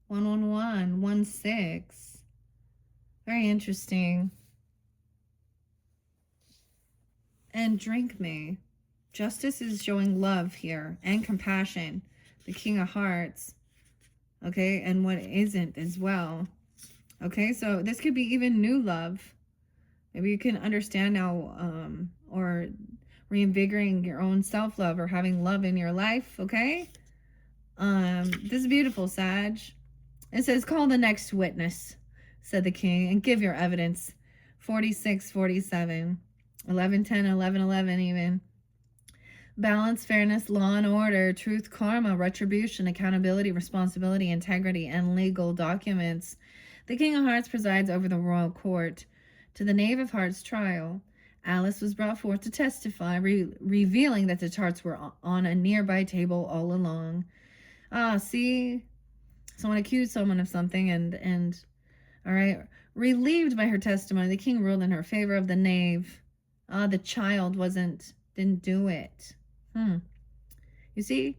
111. 16. Very interesting. And drink me. Justice is showing love here and compassion. The King of Hearts. Okay, and what isn't as well. Okay, so this could be even new love. Maybe you can understand now, or reinvigorating your own self-love or having love in your life, okay? This is beautiful, Sag. It says, call the next witness, said the king, and give your evidence. 46, 47. 11-10, 11-11 even. Balance, fairness, law and order, truth, karma, retribution, accountability, responsibility, integrity, and legal documents. The King of Hearts presides over the royal court. To the Knave of Hearts trial, Alice was brought forth to testify, revealing that the tarts were on a nearby table all along. Ah, see? Someone accused someone of something and all right. Relieved by her testimony, the king ruled in her favor of the knave. Ah, the child didn't do it. You see?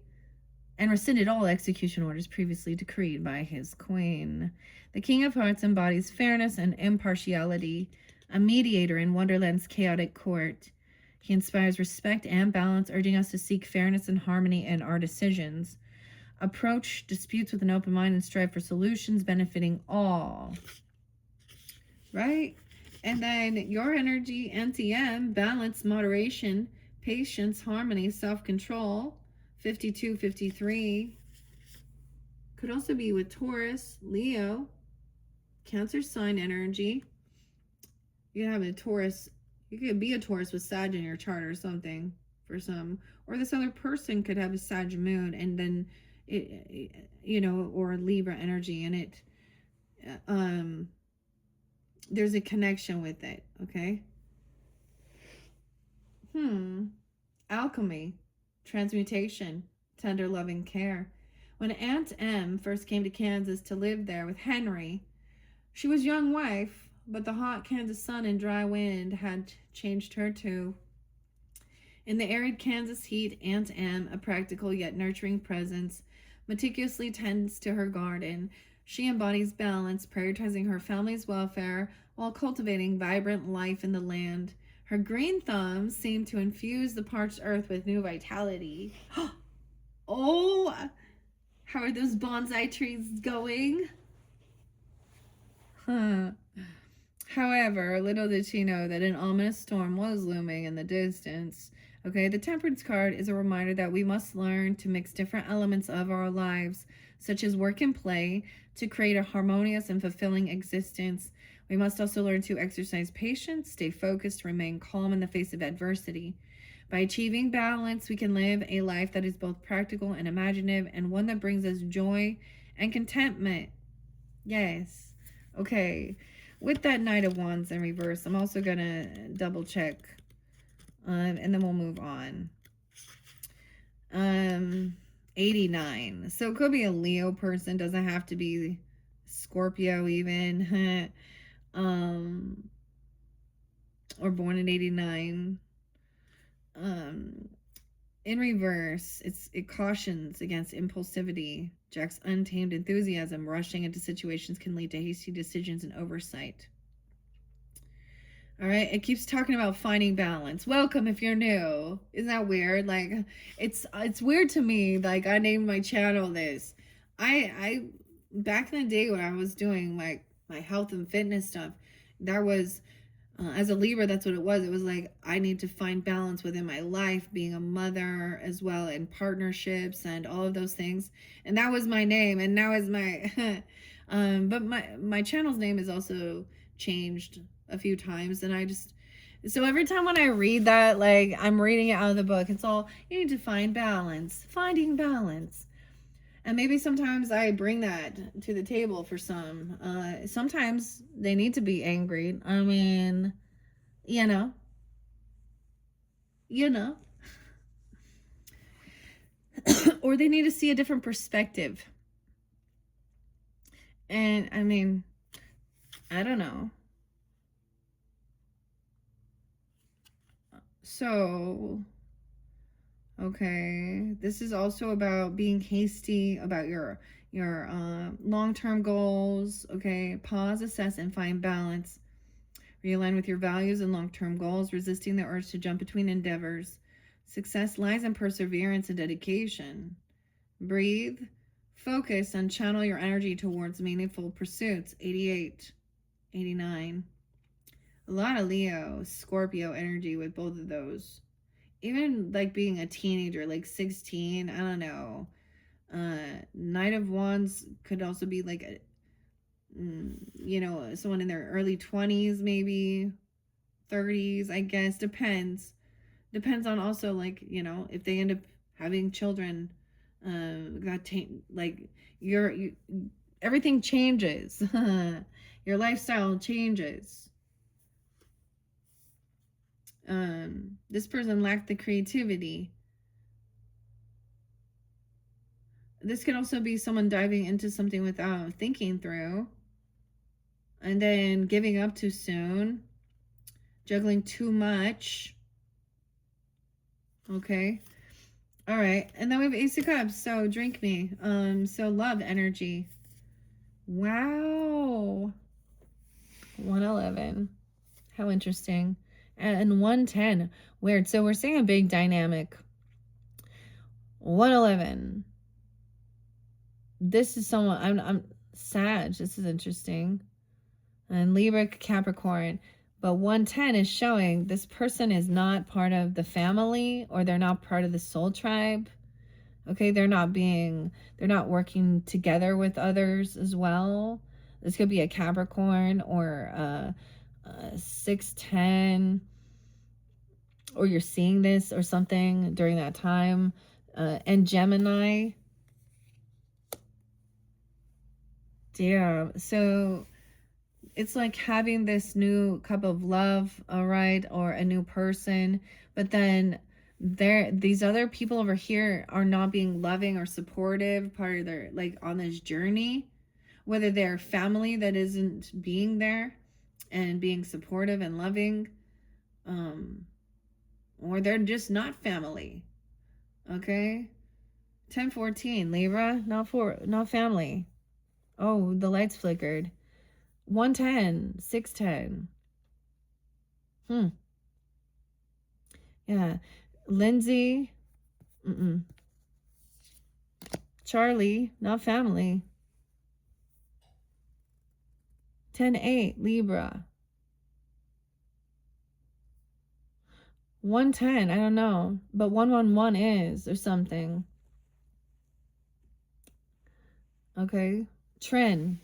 And rescinded all execution orders previously decreed by his queen. The King of Hearts embodies fairness and impartiality, a mediator in Wonderland's chaotic court. He inspires respect and balance, urging us to seek fairness and harmony in our decisions. Approach disputes with an open mind and strive for solutions benefiting all. Right? And then your energy, NTM, balance, moderation, patience, harmony, self-control, 52, 53. Could also be with Taurus, Leo, Cancer sign energy. You can have a Taurus. You could be a Taurus with Sag in your chart or something for some. Or this other person could have a Sag moon and then, or Libra energy, and it, there's a connection with it, okay? Alchemy, transmutation, tender loving care. When Aunt Em first came to Kansas to live there with Henry, she was young wife, but the hot Kansas sun and dry wind had changed her too. In the arid Kansas heat, Aunt Em, a practical yet nurturing presence, meticulously tends to her garden. She embodies balance, prioritizing her family's welfare while cultivating vibrant life in the land. Her green thumbs seem to infuse the parched earth with new vitality. Oh, how are those bonsai trees going? However, little did she know that an ominous storm was looming in the distance. Okay, the Temperance card is a reminder that we must learn to mix different elements of our lives, such as work and play, to create a harmonious and fulfilling existence. We must also learn to exercise patience, stay focused, remain calm in the face of adversity. By achieving balance, we can live a life that is both practical and imaginative, and one that brings us joy and contentment. Yes. Okay. With that Knight of Wands in reverse, I'm also going to double check. And then we'll move on. 89. So it could be a Leo person. Doesn't have to be Scorpio even. Or born in 89. In reverse, it cautions against impulsivity. Jack's untamed enthusiasm, rushing into situations can lead to hasty decisions and oversight. All right, it keeps talking about finding balance. Welcome if you're new. Isn't that weird? Like, it's weird to me. Like, I named my channel this. I back in the day when I was doing like my health and fitness stuff, that was as a Libra, that's what it was. It was like, I need to find balance within my life, being a mother as well, and partnerships and all of those things. And that was my name. And now is my, but my channel's name is also changed a few times. And so every time when I read that, like I'm reading it out of the book, it's all, you need to find balance, finding balance. And maybe sometimes I bring that to the table for some. Sometimes they need to be angry. I mean, you know. Or they need to see a different perspective. And I mean, I don't know. So, okay, this is also about being hasty about your long-term goals. Okay, pause, assess, and find balance. Realign with your values and long-term goals, resisting the urge to jump between endeavors. Success lies in perseverance and dedication. Breathe, focus, and channel your energy towards meaningful pursuits. 88, 89. A lot of Leo, Scorpio energy with both of those. Even like being a teenager, like 16, I don't know. Knight of Wands could also be like someone in their early 20s, maybe 30s, I guess. Depends on also, like, if they end up having children, like everything changes. Your lifestyle changes. This person lacked the creativity. This could also be someone diving into something without thinking through, and then giving up too soon, juggling too much. Okay. All right. And then we have Ace of Cups. So drink me. So love energy. Wow. 111. How interesting. And 110. Weird. So we're seeing a big dynamic. 111. This is someone, I'm Sag. This is interesting. And Libra, Capricorn. But 110 is showing this person is not part of the family, or they're not part of the soul tribe. Okay, they're not working together with others as well. This could be a Capricorn or 610, or you're seeing this or something during that time. And Gemini. Damn. So it's like having this new cup of love, all right, or a new person, but then these other people over here are not being loving or supportive, part of their, like, on this journey, whether they're family that isn't being there and being supportive and loving, or they're just not family. Okay. 1014 Libra, not family. Oh, the lights flickered. 110, 610. Yeah. Lindsay. Charlie, not family. 10-8, Libra. 110, I don't know. But 111 is, or something. Okay. Trinity.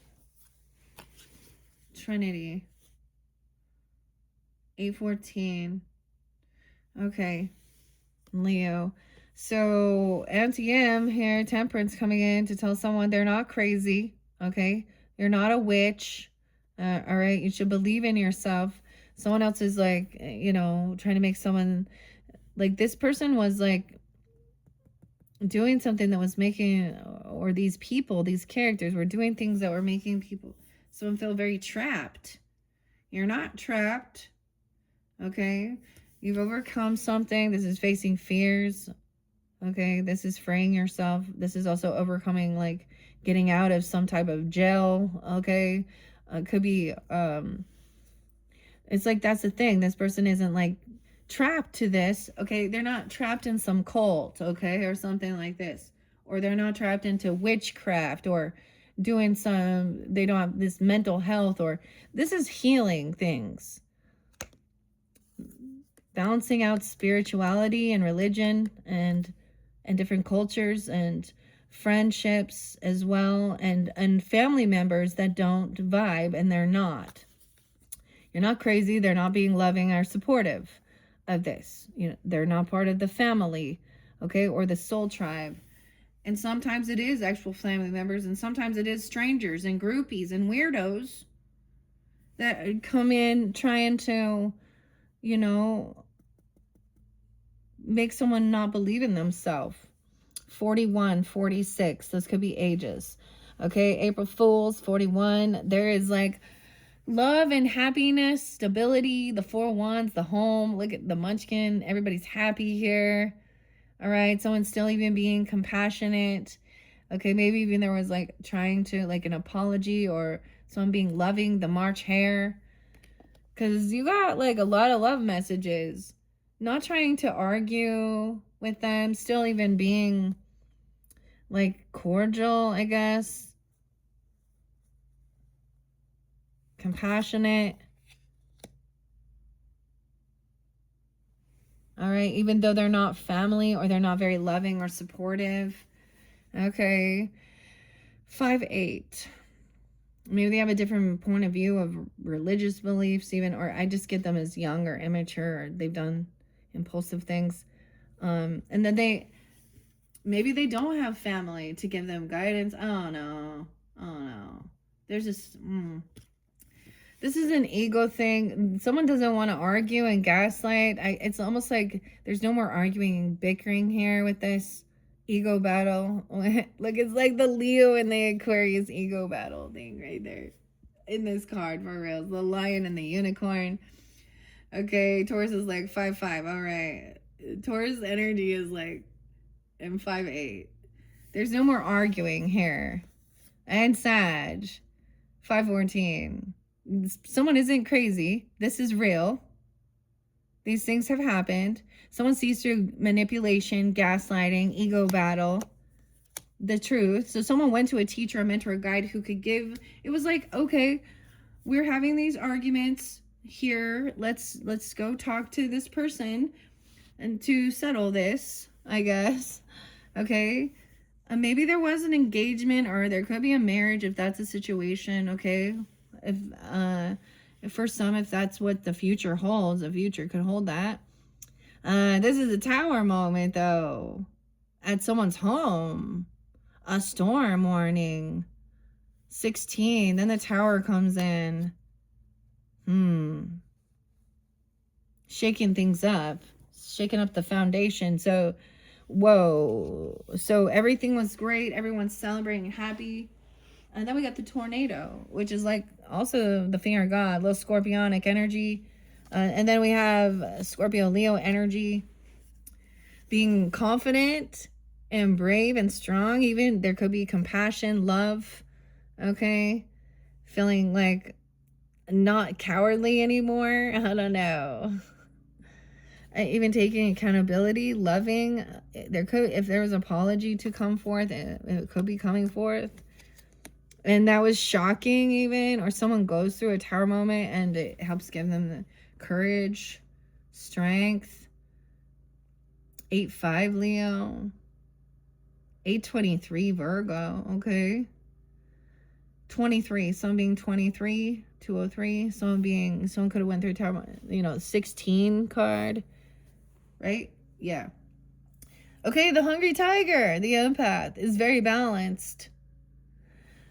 814. Okay. Leo. So Auntie M here, Temperance, coming in to tell someone they're not crazy. Okay. You're not a witch. All right. You should believe in yourself. Someone else is like, trying to make someone, like, this person was like doing something that was making, or these people, these characters were doing things that were making someone feel very trapped. You're not trapped. Okay. You've overcome something. This is facing fears. Okay. This is freeing yourself. This is also overcoming, like, getting out of some type of jail. Okay. Could be, it's like, that's the thing. This person isn't, like, trapped to this. Okay. They're not trapped in some cult. Okay. Or something like this. Or they're not trapped into witchcraft, or doing they don't have this mental health, or this is healing things. Balancing out spirituality and religion and different cultures and friendships as well, and family members that don't vibe, and they're not. You're not crazy. They're not being loving or supportive of this. They're not part of the family, okay, or the soul tribe. And sometimes it is actual family members, and sometimes it is strangers and groupies and weirdos that come in trying to, make someone not believe in themselves. 41, 46. Those could be ages. Okay, April Fools, 41. There is, like, love and happiness, stability, the 4 wands, the home. Look at the munchkin. Everybody's happy here. All right, someone's still even being compassionate. Okay, maybe even there was, like, trying to, like, an apology, or someone being loving, the March hare. Because you got, like, a lot of love messages. Not trying to argue with them, still even being, like, cordial, I guess. Compassionate. All right, even though they're not family, or they're not very loving or supportive. Okay. 5-8. Maybe they have a different point of view of religious beliefs, even, or I just get them as young or immature, or they've done impulsive things. And then maybe they don't have family to give them guidance. I don't know. There's this... This is an ego thing. Someone doesn't want to argue and gaslight. It's almost like there's no more arguing and bickering here with this ego battle. Like, it's like the Leo and the Aquarius ego battle thing right there in this card, for real. The lion and the unicorn. Okay, Taurus is like 5-5. All right. Taurus energy is like in 5-8. There's no more arguing here. And Sag, 5-14. Someone isn't crazy. This is real. These things have happened. Someone sees through manipulation, gaslighting, ego battle, the truth. So someone went to a teacher, a mentor, a guide who could give... It was like, okay, we're having these arguments here. Let's go talk to this person and to settle this, I guess. Okay. Maybe there was an engagement, or there could be a marriage if that's a situation. Okay. If for some, if that's what the future holds, the future could hold that. This is a tower moment, though. At someone's home. A storm warning. 16. Then the tower comes in. Shaking things up. Shaking up the foundation. So, whoa. So everything was great. Everyone's celebrating, happy. And then we got the tornado, which is like also the finger of God, little scorpionic energy. And then we have Scorpio, Leo energy, being confident and brave and strong. Even there could be compassion, love. Okay. Feeling like not cowardly anymore. I don't know. Even taking accountability, loving. There could, if there was apology to come forth, it could be coming forth. And that was shocking even. Or someone goes through a tower moment and it helps give them the courage, strength. 8-5 Leo. 8-23 Virgo. Okay. 23. Someone being 23. 203. Someone could have went through a tower, 16 card. Right? Yeah. Okay, the hungry tiger, the empath, is very balanced.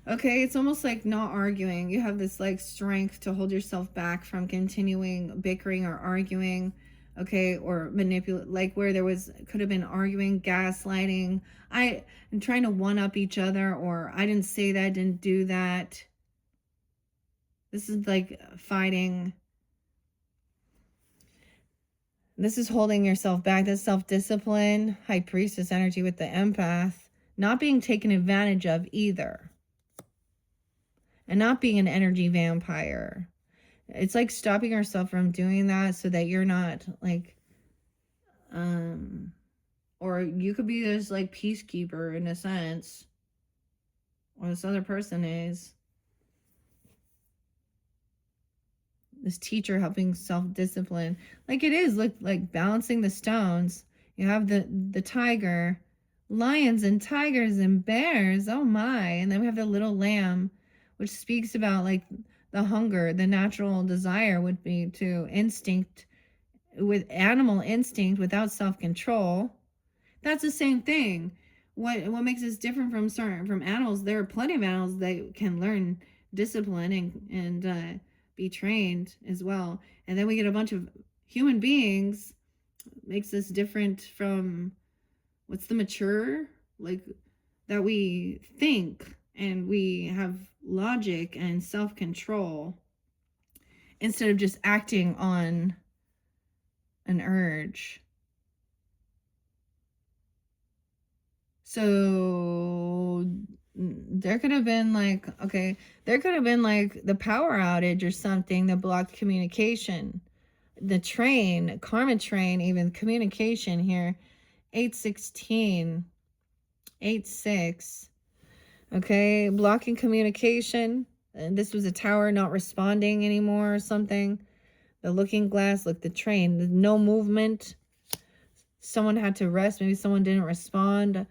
Okay, it's almost like not arguing. You have this like strength to hold yourself back from continuing bickering or arguing, okay, or manipulate, like where there could have been arguing, gaslighting. I'm trying to one up each other, or I didn't say that, didn't do that. This is like fighting. This is holding yourself back. This self-discipline, high priestess energy with the empath, not being taken advantage of either. And not being an energy vampire. It's like stopping yourself from doing that so that you're not like, or you could be this like peacekeeper in a sense. Or this other person is. This teacher helping self-discipline. Like it is, look, like balancing the stones. You have the tiger, lions and tigers and bears. Oh my. And then we have the little lamb, which speaks about like the hunger, the natural desire would be to instinct, with animal instinct without self-control. That's the same thing. What makes us different from animals? There are plenty of animals that can learn discipline and be trained as well. And then we get a bunch of human beings, makes us different from what's the mature, like that we think and we have logic and self-control instead of just acting on an urge. So there could have been like, okay, there could have been like the power outage or something that blocked communication. The train, karma train, even communication here. 8-16, 8-6. Okay, blocking communication. And this was a tower not responding anymore or something. The looking glass, look, the train, no movement. Someone had to rest. Maybe someone didn't respond.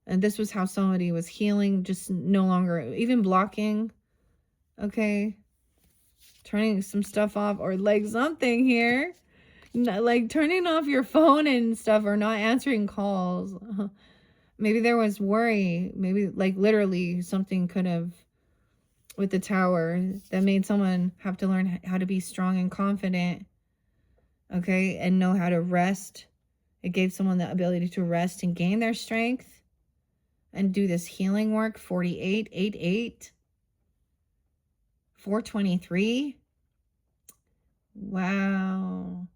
And this was how somebody was healing, just no longer, even blocking. Okay. Turning some stuff off, or like something here. Like turning off your phone and stuff, or not answering calls. Maybe there was worry. Maybe like literally something could have with the Tower. That made someone have to learn how to be strong and confident, okay, and know how to rest. It gave someone the ability to rest and gain their strength and do this healing work. 48, 88, 423. Wow.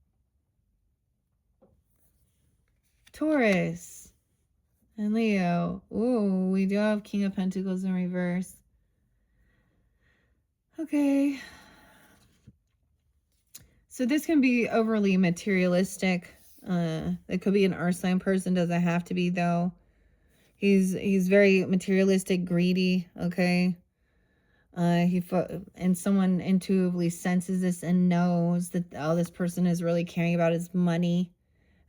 Taurus and Leo. Ooh, we do have King of Pentacles in reverse. Okay. So this can be overly materialistic. It could be an earth sign person, doesn't have to be though. He's very materialistic, greedy, okay? And someone intuitively senses this and knows that, oh, this person is really caring about his money.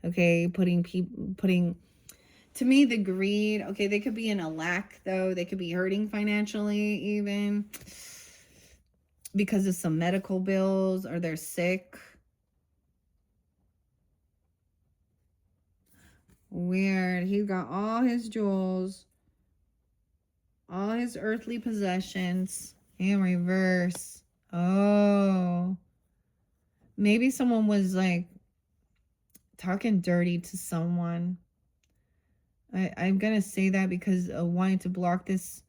Okay, putting to me the greed. Okay, they could be in a lack though. They could be hurting financially even because of some medical bills, or they're sick. Weird. He got all his jewels, all his earthly possessions in reverse. Oh, maybe someone was like talking dirty to someone. I'm gonna say that because of wanting to block this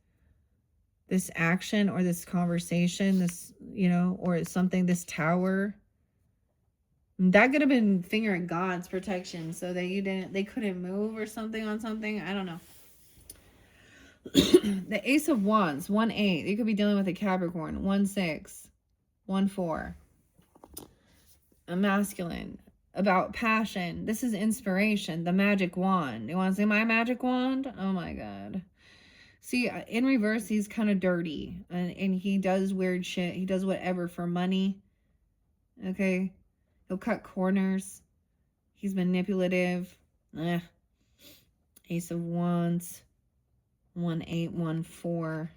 action or this conversation, this, you know, or something, this Tower. That could have been fingering God's protection so that they couldn't move or something on something. I don't know. The Ace of Wands, 1-8. You could be dealing with a Capricorn, 1-6, 1-4. A masculine. About passion. This is inspiration. The magic wand. You want to see my magic wand? Oh my God. See, in reverse, he's kind of dirty. And he does weird shit. He does whatever for money. Okay? He'll cut corners. He's manipulative. Ace of Wands. 1-8, 1-4.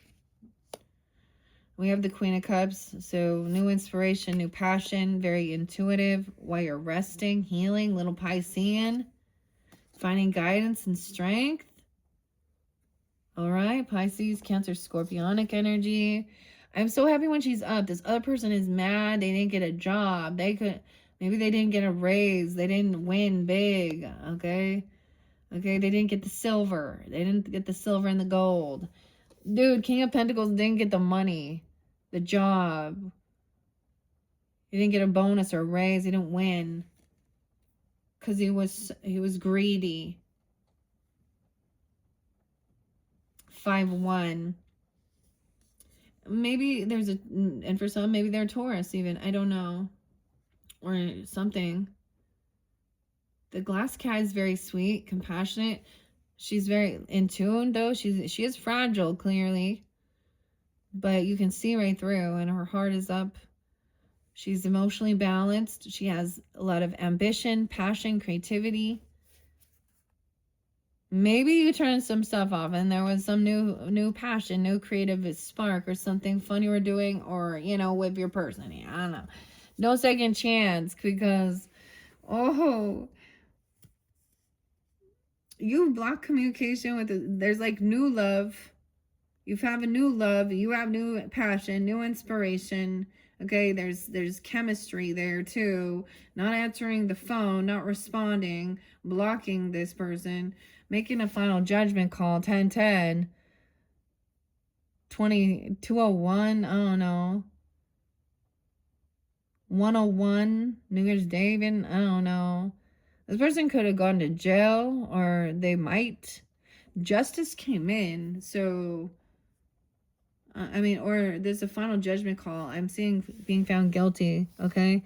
We have the Queen of Cups. So new inspiration, new passion, very intuitive while you're resting, healing, little Piscean, finding guidance and strength. All right, Pisces, Cancer, Scorpionic energy. I'm so happy when she's up. This other person is mad. They didn't get a job. Maybe they didn't get a raise. They didn't win big. Okay. Okay, they didn't get the silver. They didn't get the silver and the gold. Dude, King of Pentacles didn't get the money, the job. He didn't get a bonus or a raise. He didn't win because he was greedy. 5-1. Maybe there's and for some, maybe they're Taurus even. I don't know. Or something. The glass cat is very sweet, compassionate. She's very in tune, though. She is fragile, clearly. But you can see right through, and her heart is up. She's emotionally balanced. She has a lot of ambition, passion, creativity. Maybe you turned some stuff off and there was some new passion, new creative spark or something fun you were doing, or, you know, with your person. I don't know. No second chance because, oh, you block communication with there's like new love. You have a new love. You have new passion, new inspiration. Okay, there's chemistry there too. Not answering the phone, not responding, blocking this person, making a final judgment call. 10-10, 201. I don't know. 101, New Year's Day even. I don't know. This person could have gone to jail, or they might. Justice came in, so I mean, or there's a final judgment call. I'm seeing being found guilty, okay?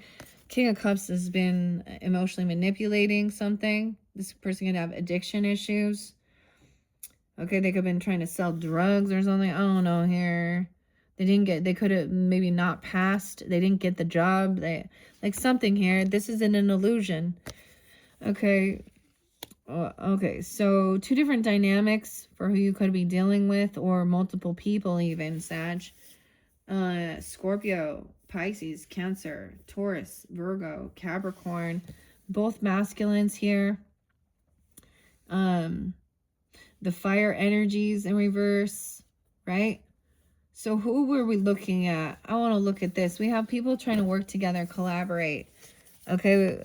King of Cups has been emotionally manipulating something. This person could have addiction issues. Okay, they could have been trying to sell drugs or something. I don't know here. They could have maybe not passed. They didn't get the job. Like something here. This isn't an illusion. Okay. Okay, so 2 different dynamics for who you could be dealing with, or multiple people even, Sag. Scorpio, Pisces, Cancer, Taurus, Virgo, Capricorn, both masculines here. The fire energies in reverse, right? So who were we looking at? I want to look at this. We have people trying to work together, collaborate. Okay,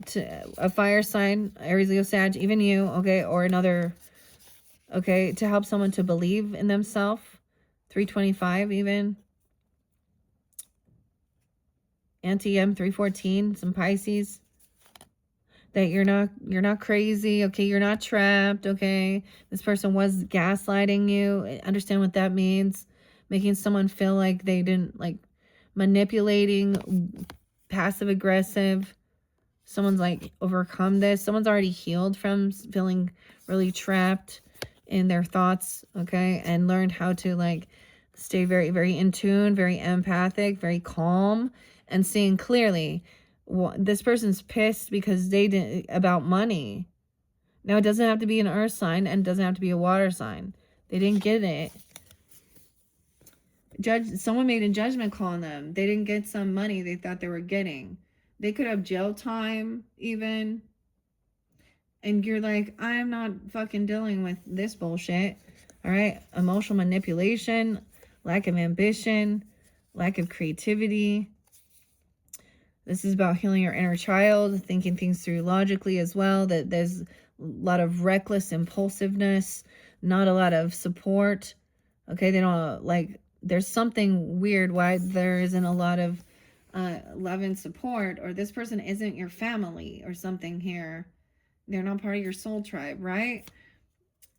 to a fire sign, Aries, Leo, Sag, even you, okay, or another, okay, to help someone to believe in themselves. 325 even. Anti-M 314, some Pisces. That you're not crazy, okay, you're not trapped, okay. This person was gaslighting you. Understand what that means. Making someone feel like they didn't, like, manipulating, passive aggressive. Someone's like overcome this. Someone's already healed from feeling really trapped in their thoughts, okay, and learned how to like stay very, very in tune, very empathic, very calm, and seeing clearly. This person's pissed because they didn't, about money. Now, it doesn't have to be an earth sign and it doesn't have to be a water sign. They didn't get it. Someone made a judgment call on them. They didn't get some money they thought they were getting. They could have jail time even. And you're like, I'm not fucking dealing with this bullshit. All right. Emotional manipulation, lack of ambition, lack of creativity. This is about healing your inner child, thinking things through logically as well. That there's a lot of reckless impulsiveness, not a lot of support. Okay. They don't like, there's something weird why there isn't a lot of love and support, or this person isn't your family or something here. They're not part of your soul tribe, right?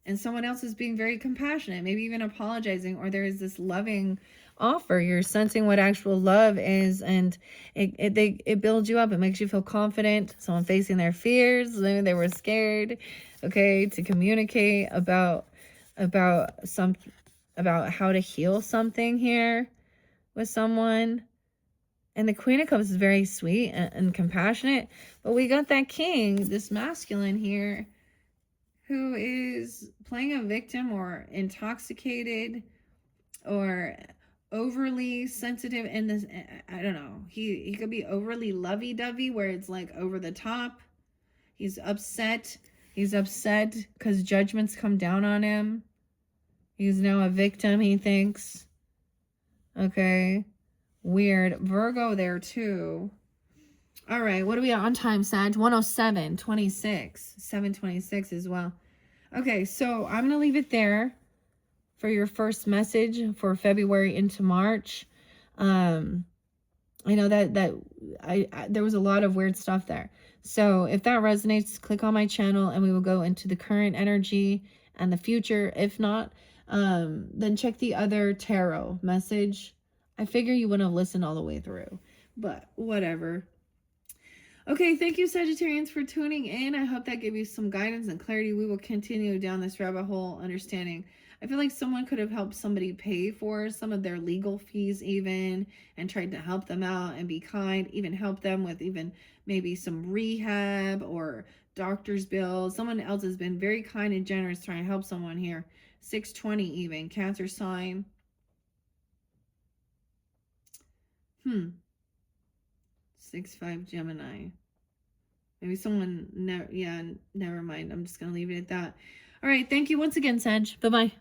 And someone else is being very compassionate, maybe even apologizing, or there is this loving offer. You're sensing what actual love is, and it builds you up. It makes you feel confident. Someone facing their fears, maybe they were scared, okay, to communicate about how to heal something here with someone. And the Queen of Cups is very sweet and compassionate. But we got that King, this masculine here, who is playing a victim or intoxicated or overly sensitive in this. I don't know. He could be overly lovey-dovey where it's like over the top. He's upset. He's upset because judgments come down on him. He's now a victim, he thinks. Okay. Weird. Virgo there too. All right. What are we on time, Sag? 107:26. 7:26 as well. Okay. So I'm going to leave it there for your first message for February into March. I know that there was a lot of weird stuff there. So if that resonates, click on my channel and we will go into the current energy and the future. If not, then check the other tarot message. I figure you wouldn't have listened all the way through, but whatever. Okay, thank you, Sagittarians, for tuning in. I hope that gave you some guidance and clarity. We will continue down this rabbit hole, understanding. I feel like someone could have helped somebody pay for some of their legal fees even, and tried to help them out and be kind, even help them with even maybe some rehab or doctor's bills. Someone else has been very kind and generous trying to help someone here. 620 even, Cancer sign. 6-5 Gemini. Maybe someone, never mind. I'm just going to leave it at that. All right. Thank you once again, Sag. Bye-bye.